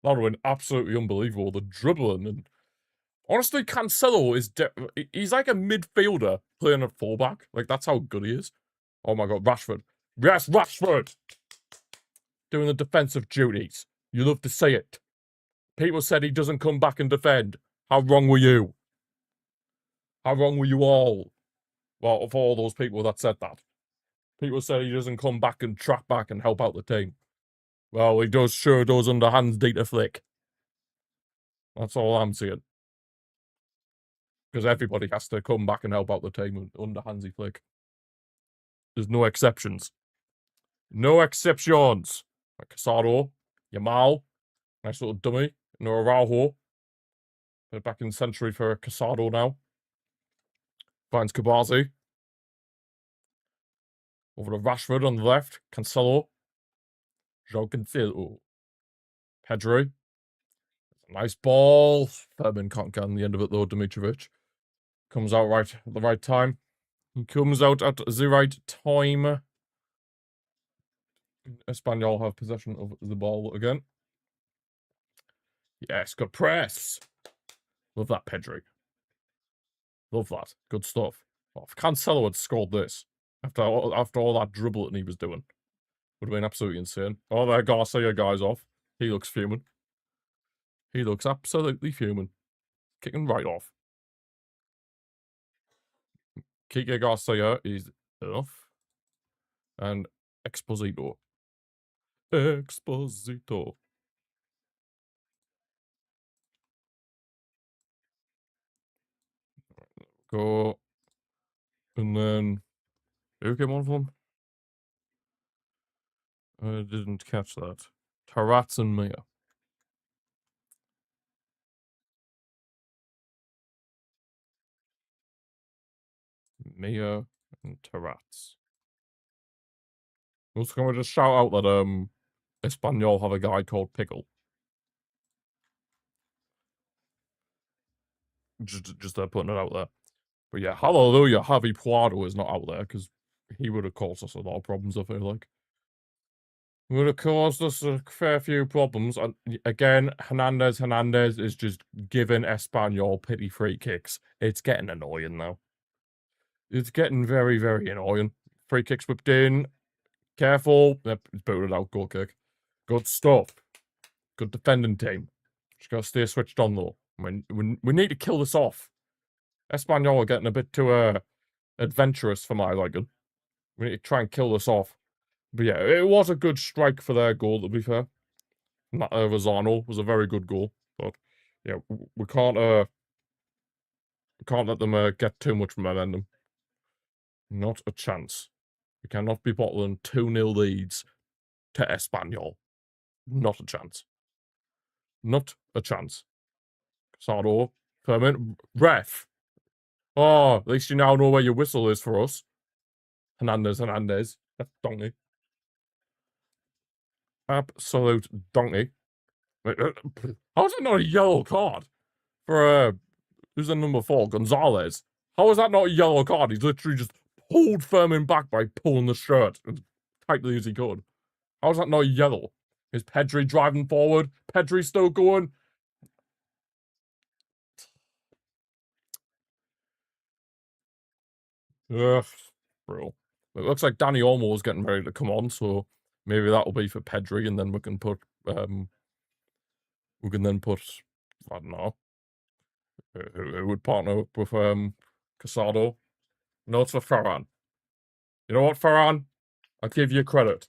That would have been absolutely unbelievable. The dribbling and honestly, Cancelo is he's like a midfielder playing at fullback. Like that's how good he is. Oh my God, Rashford. Yes, Rashford! Doing the defensive duties. You love to see it. People said he doesn't come back and defend. How wrong were you? How wrong were you all? Well, of all those people that said that. People said he doesn't come back and track back and help out the team. Well, he sure does under Hans Dieter Flick. That's all I'm saying. Because everybody has to come back and help out the team under Hansi Flick. There's no exceptions. No exceptions. Like Casado, Yamal, nice little dummy. No Araujo. They're back in century for Casado now. Finds Kabazi. Over to Rashford on the left. Cancelo. João Cancelo. Pedri. Nice ball. Furman can't get on the end of it though, Dimitrovic. Comes out right at the right time. He comes out at the right time. Espanyol have possession of the ball again. Yes, good press. Love that, Pedri. Love that. Good stuff. Oh, if Cancelo had scored this after all that dribbling he was doing, would have been absolutely insane. Oh, there Garcia guy's off. He looks fuming. He looks absolutely fuming. Kicking right off. Kike Garcia is off. And Exposito. Go. And then who came on for him? I didn't catch that. Tarats and Mia. Mia and Tarats. Also, can we just shout out that Espanyol have a guy called Pickle? Just putting it out there. But yeah, hallelujah, Javi Puado is not out there because he would have caused us a lot of problems, I feel like. Would have caused us a fair few problems. And again, Hernandez is just giving Espanyol pity free kicks. It's getting annoying now. It's getting very, very annoying. Free kicks whipped in. Careful. It's booted out. Goal kick. Good stuff. Good defending team. Just gotta stay switched on though. We need to kill this off. Espanyol are getting a bit too adventurous for my liking. We need to try and kill this off. But yeah, it was a good strike for their goal, to be fair. And that Rosano was a very good goal. But yeah, we can't let them get too much momentum. Not a chance. We cannot be bottling 2-0 leads to Espanyol. Not a chance. Not a chance. Casado, Fermin, ref. Oh, at least you now know where your whistle is for us. Hernandez. That's donkey. Absolute donkey. How is that not a yellow card for who's the number 4? Gonzalez. How is that not a yellow card? He's literally just pulled Furman back by pulling the shirt as tightly as he could. How is that not yellow? Is Pedri driving forward? Pedri still going? Ugh, bro. It looks like Danny Olmo is getting ready to come on, so maybe that'll be for Pedri, and then we can put I don't know, who would partner up with Casado. No, it's for Ferran. You know what, Ferran? I'll give you credit.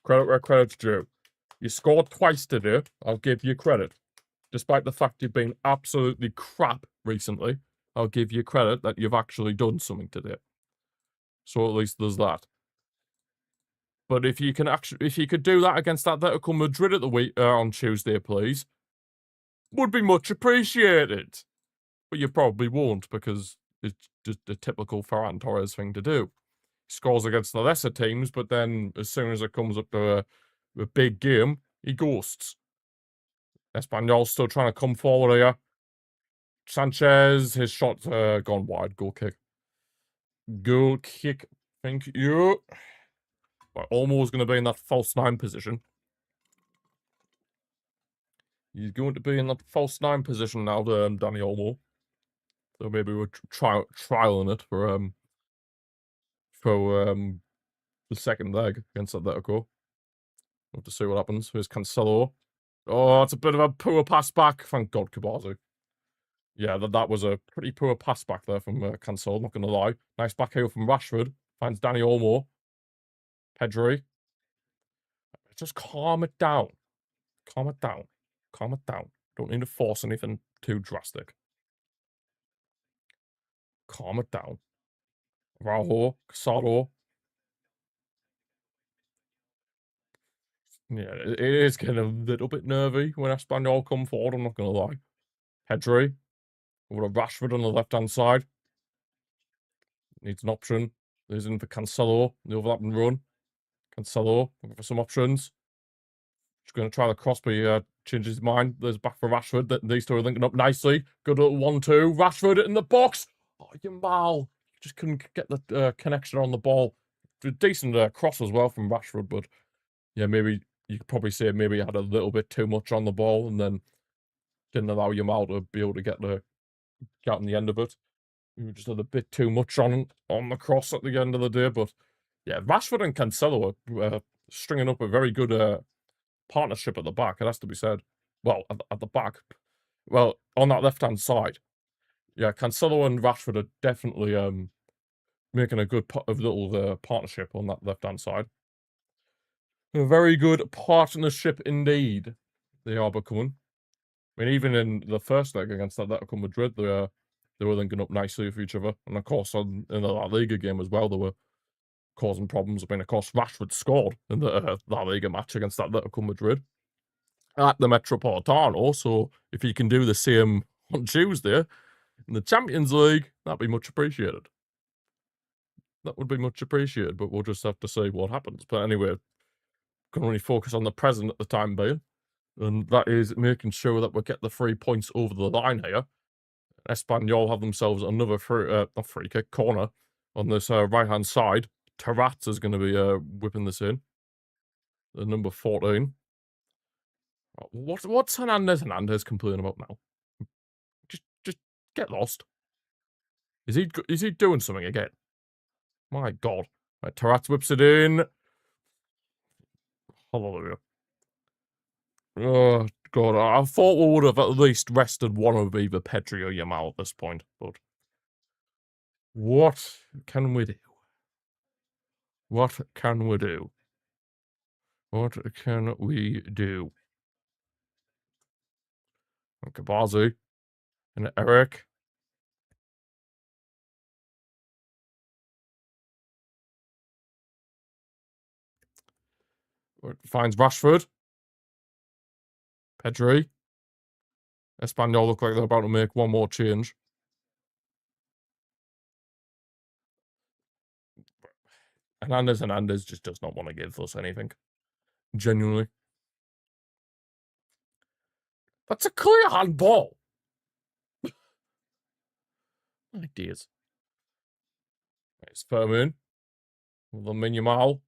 Credit where credit's due. You scored twice today. I'll give you credit. Despite the fact you've been absolutely crap recently, I'll give you credit that you've actually done something today. So at least there's that. But if you could do that against Atletico Madrid at the week on Tuesday, please, would be much appreciated. But you probably won't because it's just a typical Ferran Torres thing to do. He scores against the lesser teams, but then as soon as it comes up to a big game, he ghosts. Espanyol's still trying to come forward here. Sanchez, his shot's gone wide. Goal kick. Goal kick. Thank you. But Olmo's going to be in that false 9 position. He's going to be in that false 9 position now, Danny Olmo. So maybe we're trialing it for the second leg against Atletico. We'll have to see what happens. Here's Cancelo. Oh, it's a bit of a poor pass back. Thank God, Kabazu. Yeah, that was a pretty poor pass back there from Cancelo, not going to lie. Nice back heel from Rashford. Finds Danny Olmo. Pedri. Just calm it down. Calm it down. Calm it down. Don't need to force anything too drastic. Calm it down. Raul, Casado. Yeah, it is getting a little bit nervy when Espanyol come forward, I'm not going to lie. Pedri. Over to Rashford on the left-hand side. Needs an option. There's in for Cancelo. The overlapping run. Cancelo. Looking for some options. Just going to try the cross, but he changes his mind. There's back for Rashford. These two are linking up nicely. Good little 1-2. Rashford in the box. Oh, Yamal. Just couldn't get the connection on the ball. Decent cross as well from Rashford, but yeah, maybe you could probably say maybe he had a little bit too much on the ball and then didn't allow Yamal to be able to get on the end of it. We just had a bit too much on the cross at the end of the day, but yeah, Rashford and Cancelo are stringing up a very good partnership at the back. It has to be said. Well, at the back, well, on that left-hand side, yeah, Cancelo and Rashford are definitely making a good little partnership on that left-hand side. A very good partnership indeed. They are becoming. I mean, even in the first leg against Atletico Madrid, they were linking up nicely with each other, and of course, in the La Liga game as well, they were causing problems. I mean, of course, Rashford scored in the La Liga match against Atletico Madrid at the Metropolitano. So if he can do the same on Tuesday in the Champions League, that'd be much appreciated. That would be much appreciated, but we'll just have to see what happens. But anyway, can only focus on the present at the time being, and that is making sure that we get the 3 points over the line here. Espanyol have themselves another not free kick, corner on this right-hand side. Tarat is going to be whipping this in. The number 14. What's Hernandez complaining about now? Just get lost. Is he doing something again? My God. Right, Tarat whips it in. Hallelujah. Oh, God. I thought we would have at least rested one of either Pedri or Yamal at this point, but what can we do? What can we do? What can we do? Kabazi and Eric. Finds Rashford. Pedri. Espanyol look like they're about to make one more change. Hernandez just does not want to give us anything. Genuinely. That's a clear handball. My dears. It's Fermin. Yamal.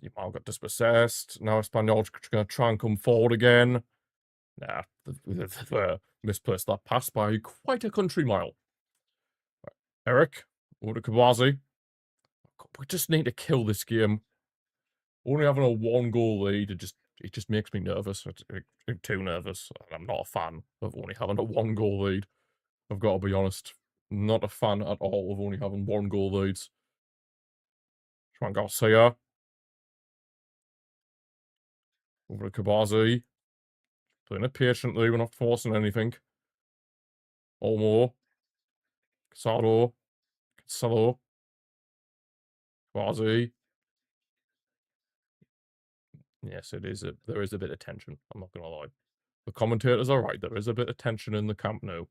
Yamal got dispossessed. Now Espanyol's going to try and come forward again. Nah, they've misplaced that pass by quite a country mile. Eric. Over to Kawazi. We just need to kill this game. Only having a 1-goal lead, it just makes me nervous. I'm too nervous. I'm not a fan of only having a 1-goal lead. I've got to be honest. Not a fan at all of only having 1-goal leads. Juan Garcia. Over to Kabazi. Playing it patiently. We're not forcing anything. Olmo. Casado. Cancelo. Kabazi. Yes, it is. There is a bit of tension. I'm not going to lie. The commentators are right. There is a bit of tension in the camp now.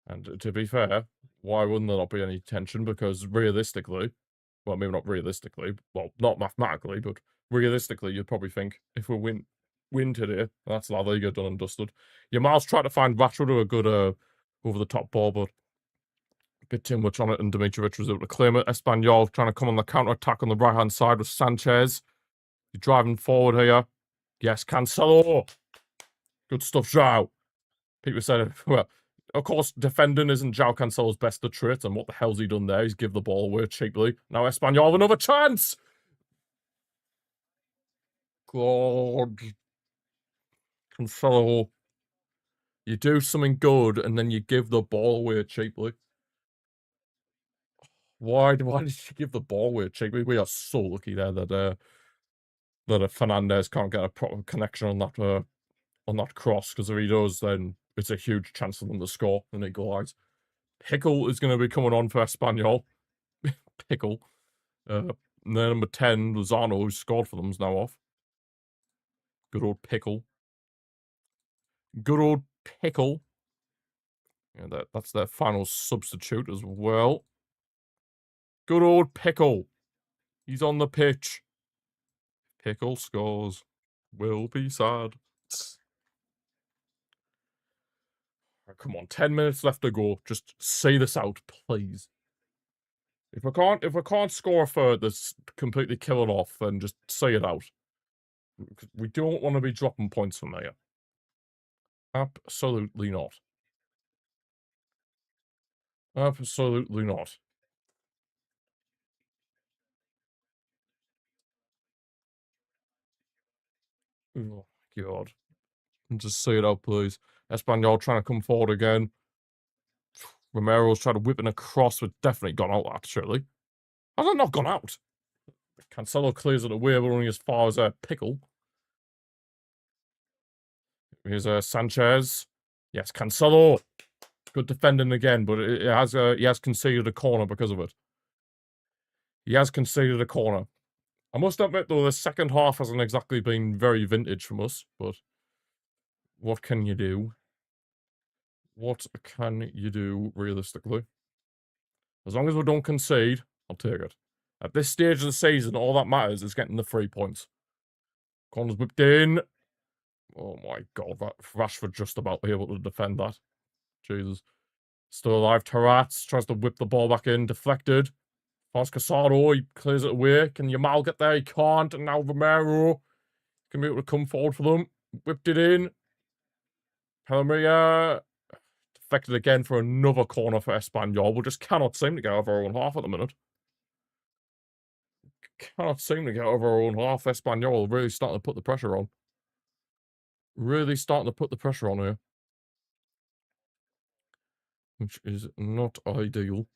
And to be fair, why wouldn't there not be any tension? Because realistically, well, maybe not realistically, well, not mathematically, but realistically, you'd probably think if we win today, that's La Liga done and dusted. Yamal's tried to find Rashford to a good over-the-top ball, but a bit too much on it, and Dimitrovic was able to claim it. Espanyol trying to come on the counter-attack on the right-hand side with Sanchez. He's driving forward here. Yes, Cancelo. Good stuff, João. People said, well, of course, defending isn't João Cancelo's best trait, and what the hell's he done there? He's give the ball away cheaply. Now Espanyol, another chance! God. Cancelo. You do something good, and then you give the ball away cheaply. Why did you give the ball away cheaply? We are so lucky there that Fernandez can't get a proper connection on that cross, because if he does, then it's a huge chance for them to score and equalise. Pickle is going to be coming on for Espanyol. Pickle. Then number 10, Lozano, who scored for them, is now off. Good old Pickle. Good old Pickle. Yeah, that's their final substitute as well. Good old Pickle. He's on the pitch. Pickle scores. Will be sad. Come on, 10 minutes left to go. Just say this out, please. If we can't score a third that's completely kill it off, then just say it out. We don't want to be dropping points from there. Absolutely not. Absolutely not. Oh, God. Just say it out, please. Espanyol trying to come forward again. Romero's trying to whip it across, but definitely gone out, actually. Has it not gone out? Cancelo clears it away, but only as far as Pickle. Here's Sanchez. Yes, Cancelo. Good defending again, but he has conceded a corner because of it. He has conceded a corner. I must admit, though, the second half hasn't exactly been very vintage from us, but what can you do? What can you do, realistically? As long as we don't concede, I'll take it. At this stage of the season, all that matters is getting the 3 points. Corner's whipped in. Oh my god, that Rashford just about able to defend that. Jesus. Still alive. Tarat tries to whip the ball back in. Deflected. Finds Casado. He clears it away. Can Yamal get there? He can't. And now Romero can be able to come forward for them. Whipped it in. Pelleria deflected again for another corner for Espanyol. We just cannot seem to get over our own half at the minute. Cannot seem to get over our own half. Espanyol really starting to put the pressure on. Really starting to put the pressure on here. Which is not ideal.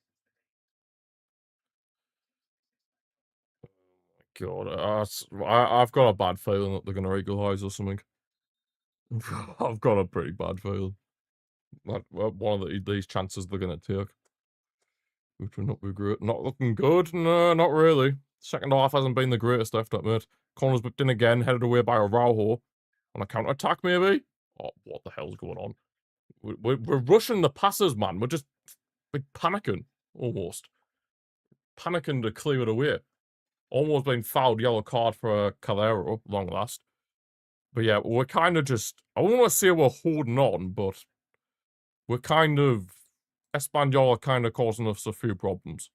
God, I've got a bad feeling that they're going to equalise or something. I've got a pretty bad feeling. Like, one of these chances they're going to take. Which will not be great. Not looking good. No, not really. Second half hasn't been the greatest, I have to admit. Corner's whipped in again, headed away by Araujo. On a counter-attack, maybe? Oh, what the hell's going on? We're rushing the passes, man. We're panicking, almost. Panicking to clear it away. Almost been fouled, yellow card for Calero, long last. But yeah, we're kind of just... I wouldn't want to say we're holding on, but... We're kind of... Espanyol are kind of causing us a few problems.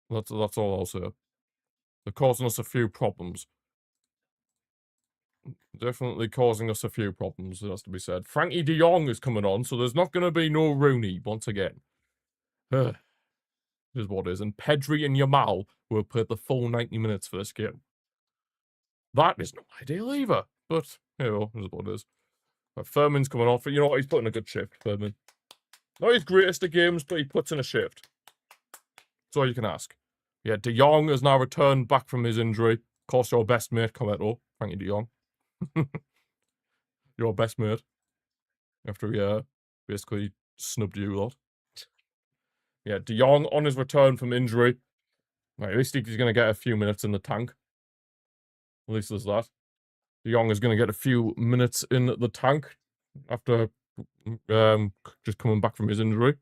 That's all I'll say. They're causing us a few problems. Definitely causing us a few problems, it has to be said. Frankie de Jong is coming on, so there's not going to be no Rooney once again. It is what it is. And Pedri and Yamal will play the full 90 minutes for this game. That is not ideal either, but, you know, it is what it is. But Furman's coming off. You know what? He's putting a good shift, Furman. Not his greatest of games, but he puts in a shift. That's all you can ask. Yeah, de Jong has now returned back from his injury. Of course, your best mate, Cometto, Frankie de Jong. Your best mate. After he basically snubbed you lot. Yeah, de Jong on his return from injury. Right, at least he's going to get a few minutes in the tank. At least there's that. De Jong is going to get a few minutes in the tank after just coming back from his injury.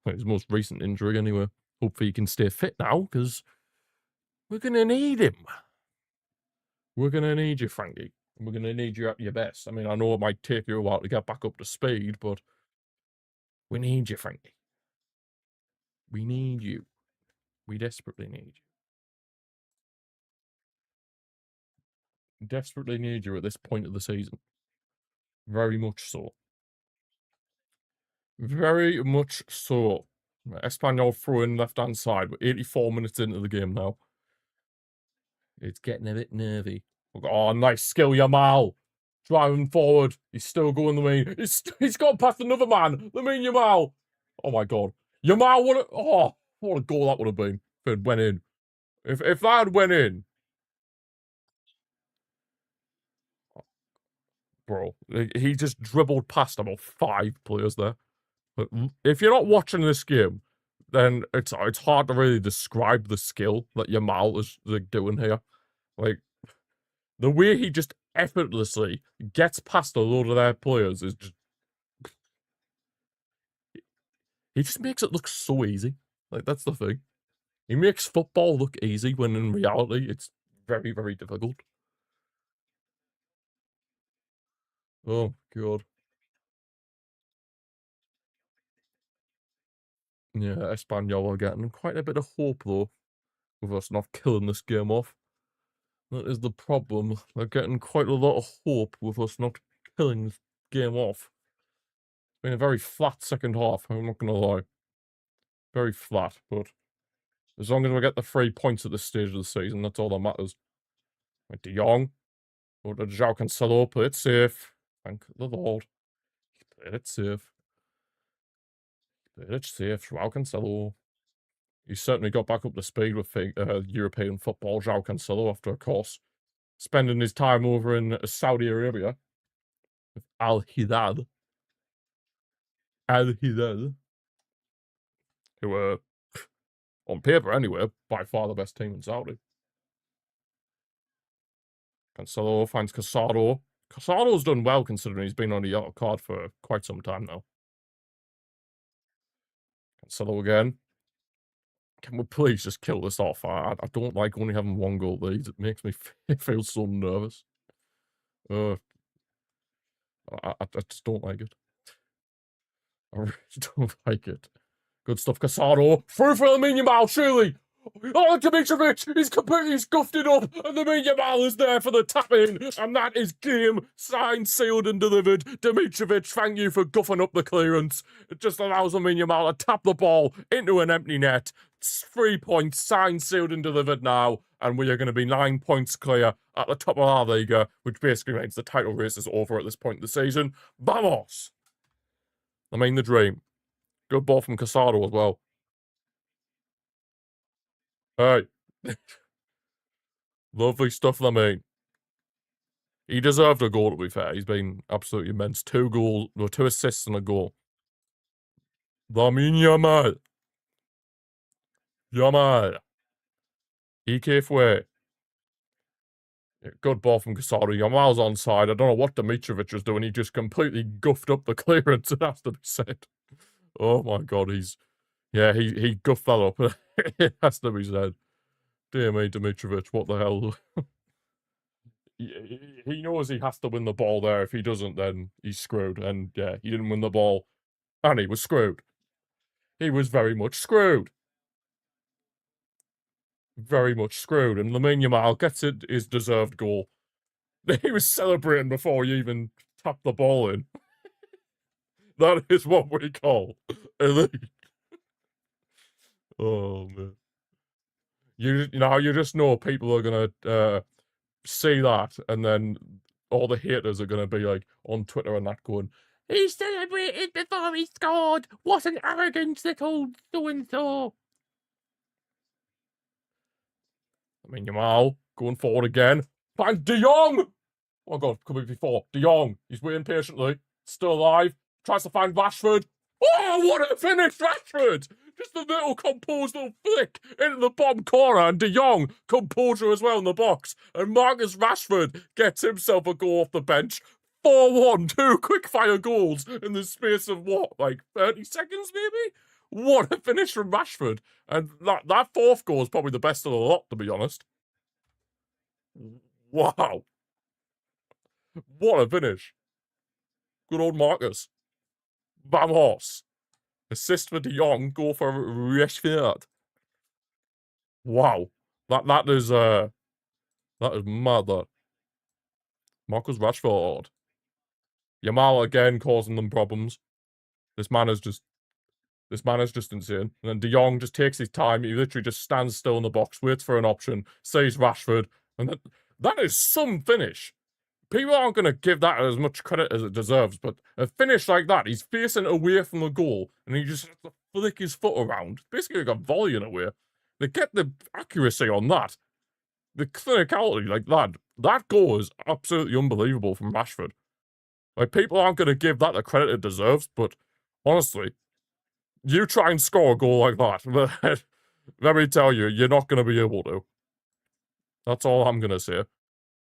His most recent injury, anyway. Hopefully he can stay fit now, because we're going to need him. We're going to need you, Frankie. We're going to need you at your best. I mean, I know it might take you a while to get back up to speed, but we need you, Frankie. We need you. We desperately need you. Desperately need you at this point of the season. Very much so. Very much so. Espanyol throw in left-hand side. We're 84 minutes into the game now. It's getting a bit nervy. Oh, nice skill, Yamal. Driving forward. He's still going the way. He's got past another man. Lamine Yamal. Oh, my God. Yamal, what a goal that would have been if it went in. If that had went in. Bro, he just dribbled past about 5 players there. But if you're not watching this game, then it's hard to really describe the skill that Yamal is like doing here. Like, the way he just effortlessly gets past a load of their players is just... He just makes it look so easy. Like, that's the thing. He makes football look easy when in reality it's very, very difficult. Oh, God. Yeah, Espanyol are getting quite a bit of hope, though, with us not killing this game off. That is the problem. They're getting quite a lot of hope with us not killing this game off. It's been a very flat second half, I'm not going to lie. Very flat, but as long as we get the 3 points at this stage of the season, that's all that matters. Right, de Jong. Or did João Cancelo play it safe? Thank the Lord. He played it safe. Played it safe, João Cancelo. He certainly got back up to speed with European football, João Cancelo, after, of course, spending his time over in Saudi Arabia with Al Hilal. Al Hilal. Who were, on paper anyway, by far the best team in Saudi. Cancelo finds Casado. Casado's done well considering he's been on a yellow card for quite some time now. Cancelo again. can we please just kill this off? I don't like only having one goal lead. It makes me feel so nervous. I just don't like it. I really don't like it. Good stuff, Casado. Through for Lamine Yamal, surely. Oh, Dimitrovic, he's completely scuffed it up, and Lamine Yamal is there for the tap-in, and that is game, signed, sealed, and delivered. Dimitrovic, thank you for guffing up the clearance. It just allows Lamine Yamal to tap the ball into an empty net. It's 3 points, signed, sealed, and delivered now, and we are going to be 9 points clear at the top of our Liga, which basically means the title race is over at this point in the season. Vamos! I mean, the dream. Good ball from Casado as well. Hey. Lovely stuff, Lamine. He deserved a goal, to be fair. He's been absolutely immense. 2 goals, or 2 assists and a goal. Lamine Yamal. Yamal. EK fue. Good ball from Casado. Yamal's onside. I don't know what Dimitrovic was doing. He just completely guffed up the clearance, it has to be said. Oh my god, he guffed that up. It has to be said. Dear me, Dimitrovic, what the hell? He knows he has to win the ball there. If he doesn't, then he's screwed. And yeah, he didn't win the ball. And he was screwed. He was very much screwed. Very much screwed. And Lamine Yamal gets his deserved goal. He was celebrating before he even tapped the ball in. That is what we call elite. Oh, man. You just know people are going to see that, and then all the haters are going to be like on Twitter and that going, he celebrated before he scored. What an arrogant little so-and-so. I mean, Yamal going forward again. Find De Jong. Oh, God, could be before. De Jong. He's waiting patiently. Still alive. Tries to find Rashford. Oh, what a finish, Rashford. Just a little composed little flick into the bottom corner, and De Jong, composure as well in the box. And Marcus Rashford gets himself a goal off the bench. 4-1, 2 quick-fire goals in the space of what, like 30 seconds maybe? What a finish from Rashford. And that fourth goal is probably the best of the lot, to be honest. Wow. What a finish. Good old Marcus. Vamos. Assist for De Jong, goal for Rashford. Wow. That is mad, that. Marcus Rashford. Yamal again causing them problems. This man is just insane. And then De Jong just takes his time. He literally just stands still in the box, waits for an option, sees Rashford, and that is some finish. People aren't going to give that as much credit as it deserves, but a finish like that, he's facing away from the goal, and he just has to flick his foot around. Basically like a volley in a way. They get the accuracy on that. The clinicality, like that goal is absolutely unbelievable from Rashford. Like, people aren't going to give that the credit it deserves, but honestly, you try and score a goal like that, let me tell you, you're not going to be able to. That's all I'm going to say.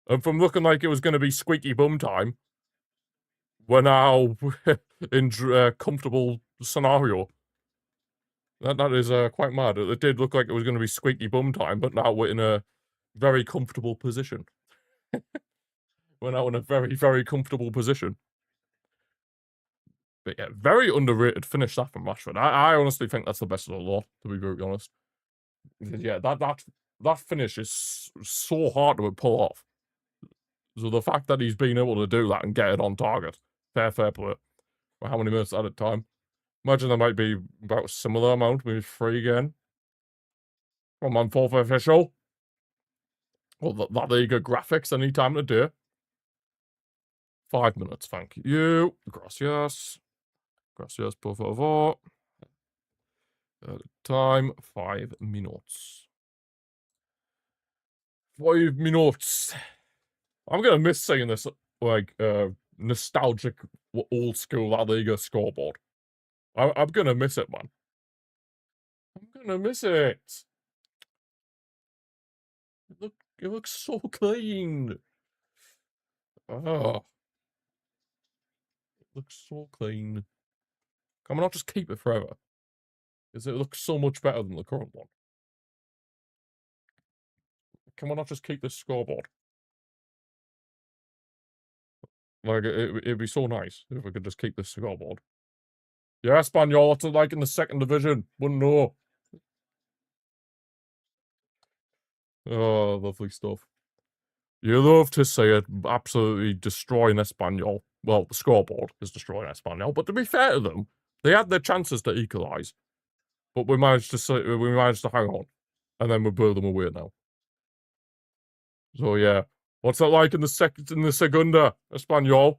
And from looking like it was going to be squeaky bum time, we're now in a comfortable scenario. That is quite mad. It did look like it was going to be squeaky bum time, but now we're in a very comfortable position. We're now in a very, very comfortable position. But yeah, very underrated finish that from Rashford. I honestly think that's the best of the lot, to be very honest. Yeah, that finish is so hard to pull off. So the fact that he's been able to do that and get it on target, fair play. Well, how many minutes at a time? Imagine there might be about a similar amount, maybe 3 again. From on fourth official. Well, that Liga graphics any time of the day. 5 minutes, thank you. Gracias. Gracias, por favor. Time, 5 minutes. 5 minutes. I'm gonna miss seeing this, like, nostalgic, old school La Liga scoreboard. I'm gonna miss it, man. I'm gonna miss it. It looks so clean. Oh, it looks so clean. Can we not just keep it forever? Because it looks so much better than the current one. Can we not just keep this scoreboard? Like, it'd be so nice if we could just keep this scoreboard. Yeah, Espanyol, what's it like in the second division? Wouldn't know. Oh, lovely stuff. You love to see it absolutely destroying Espanyol. Well, the scoreboard is destroying Espanyol, but to be fair to them, they had their chances to equalise, but we managed to hang on, and then we blew them away now. So yeah, what's it like in the Segunda, Espanyol?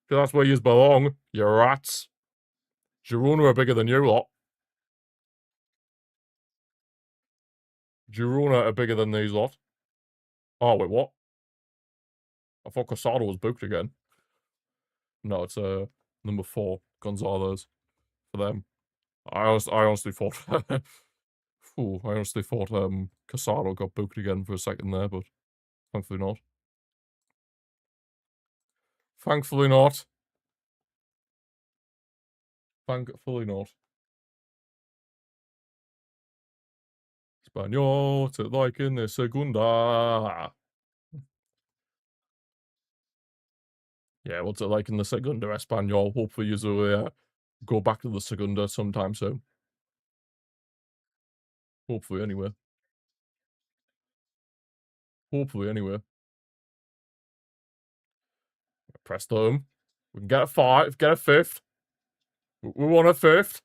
Because that's where you belong, you rats. Girona are bigger than you lot. Girona are bigger than these lot. Oh wait, what? I thought Casado was booked again. No, it's number 4, Gonzalez, for them. I honestly thought, I honestly thought Casado got booked again for a second there, but thankfully not. Thankfully not. Thankfully not. Espanyol, what's it like in the Segunda? Yeah, what's it like in the Segunda, Espanyol? Hopefully you'll go back to the Segunda sometime soon. Hopefully, anyway. Hopefully, anyway. Press home. We can get a 5, get a 5th. We want a 5th.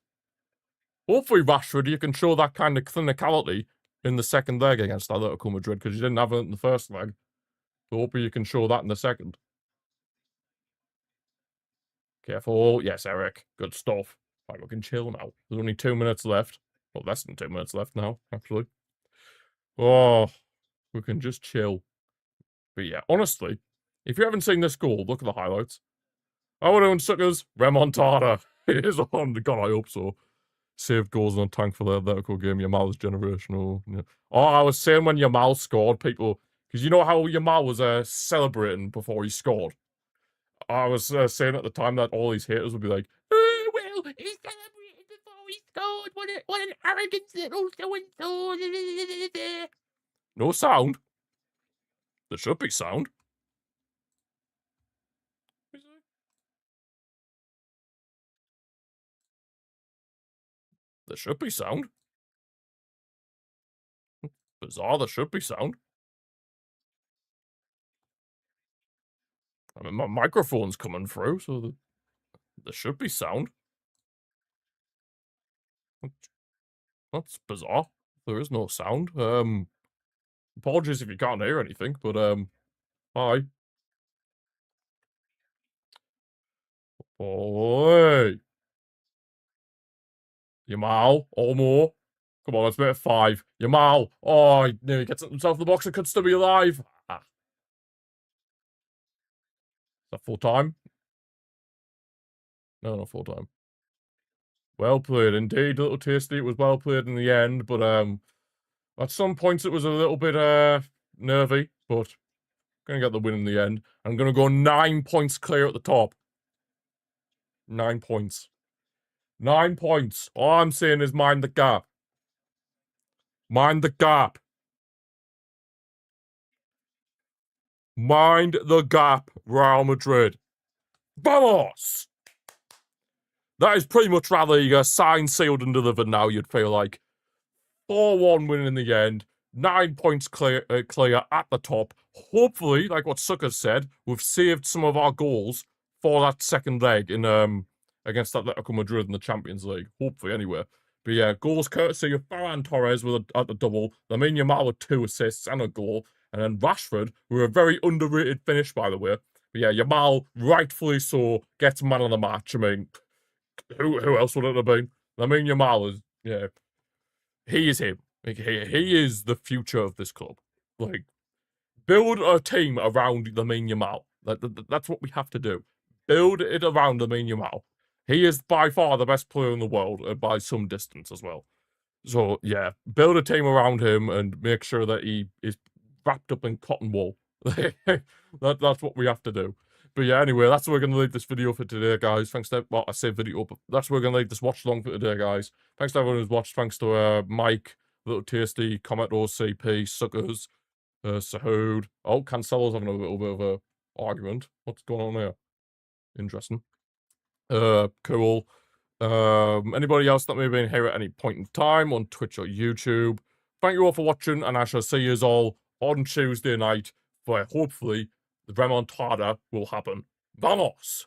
Hopefully, Rashford, you can show that kind of clinicality in the second leg against Atletico Madrid, because you didn't have it in the first leg. So hopefully you can show that in the second. Careful. Yes, Eric. Good stuff. Right, we can chill now. There's only 2 minutes left. Well, less than 2 minutes left now, actually. Oh, we can just chill. But yeah, honestly, if you haven't seen this goal, look at the highlights. Oh, doing suckers. Remontada. It is on. God, I hope so. Saved goals in a tank for the Atletico game. Yamal's generational. Yeah. Oh, I was saying when Yamal scored, people... Because you know how Yamal was celebrating before he scored? I was saying at the time that all these haters would be like, oh, well, he celebrated before he scored. What an arrogant little so-and-so. No sound. There should be sound. There should be sound. Bizarre, there should be sound. I mean, my microphone's coming through, so there should be sound. That's bizarre. There is no sound. Apologies if you can't hear anything, but hi. Oi. Yamal, or more. Come on, let's make it 5. Yamal. Oh, he nearly gets himself in the box and could still be alive. Ah. Is that full time? No, not full time. Well played, indeed. A little tasty. It was well played in the end, but at some points it was a little bit nervy, but gonna get the win in the end. I'm gonna go 9 points clear at the top. 9 points. 9 points. All I'm saying is mind the gap. Mind the gap. Mind the gap, Real Madrid. Vamos! That is pretty much La Liga, signed, sealed, and delivered now, you'd feel like. 4-1 win in the end. 9 points clear at the top. Hopefully, like what Sucker said, we've saved some of our goals for that second leg in against Atletico Madrid in the Champions League. Hopefully, anyway. But yeah, goals courtesy of Ferran Torres at the double. Lamine Yamal with 2 assists and a goal. And then Rashford, with a very underrated finish, by the way. But yeah, Yamal, rightfully so, gets man of the match. I mean, who else would it have been? Lamine Yamal is, yeah, he is him. Like, he is the future of this club. Like, build a team around Lamine Yamal. That's what we have to do. Build it around Lamine Yamal. He is by far the best player in the world, by some distance as well. So, yeah, build a team around him and make sure that he is wrapped up in cotton wool. That's what we have to do. But yeah, anyway, that's where we're going to leave this video for today, guys. Thanks to, well, I say video, but that's where we're going to leave this watch along for today, guys. Thanks to everyone who's watched. Thanks to Mike, Little tasty comment OCP suckers. Sahood. Oh, Cancelo's having a little bit of a argument. What's going on here? Interesting. Cool. Anybody else that may have been here at any point in time on Twitch or YouTube, thank you all for watching, and I shall see you all on Tuesday night, where hopefully the remontada will happen. Vamos!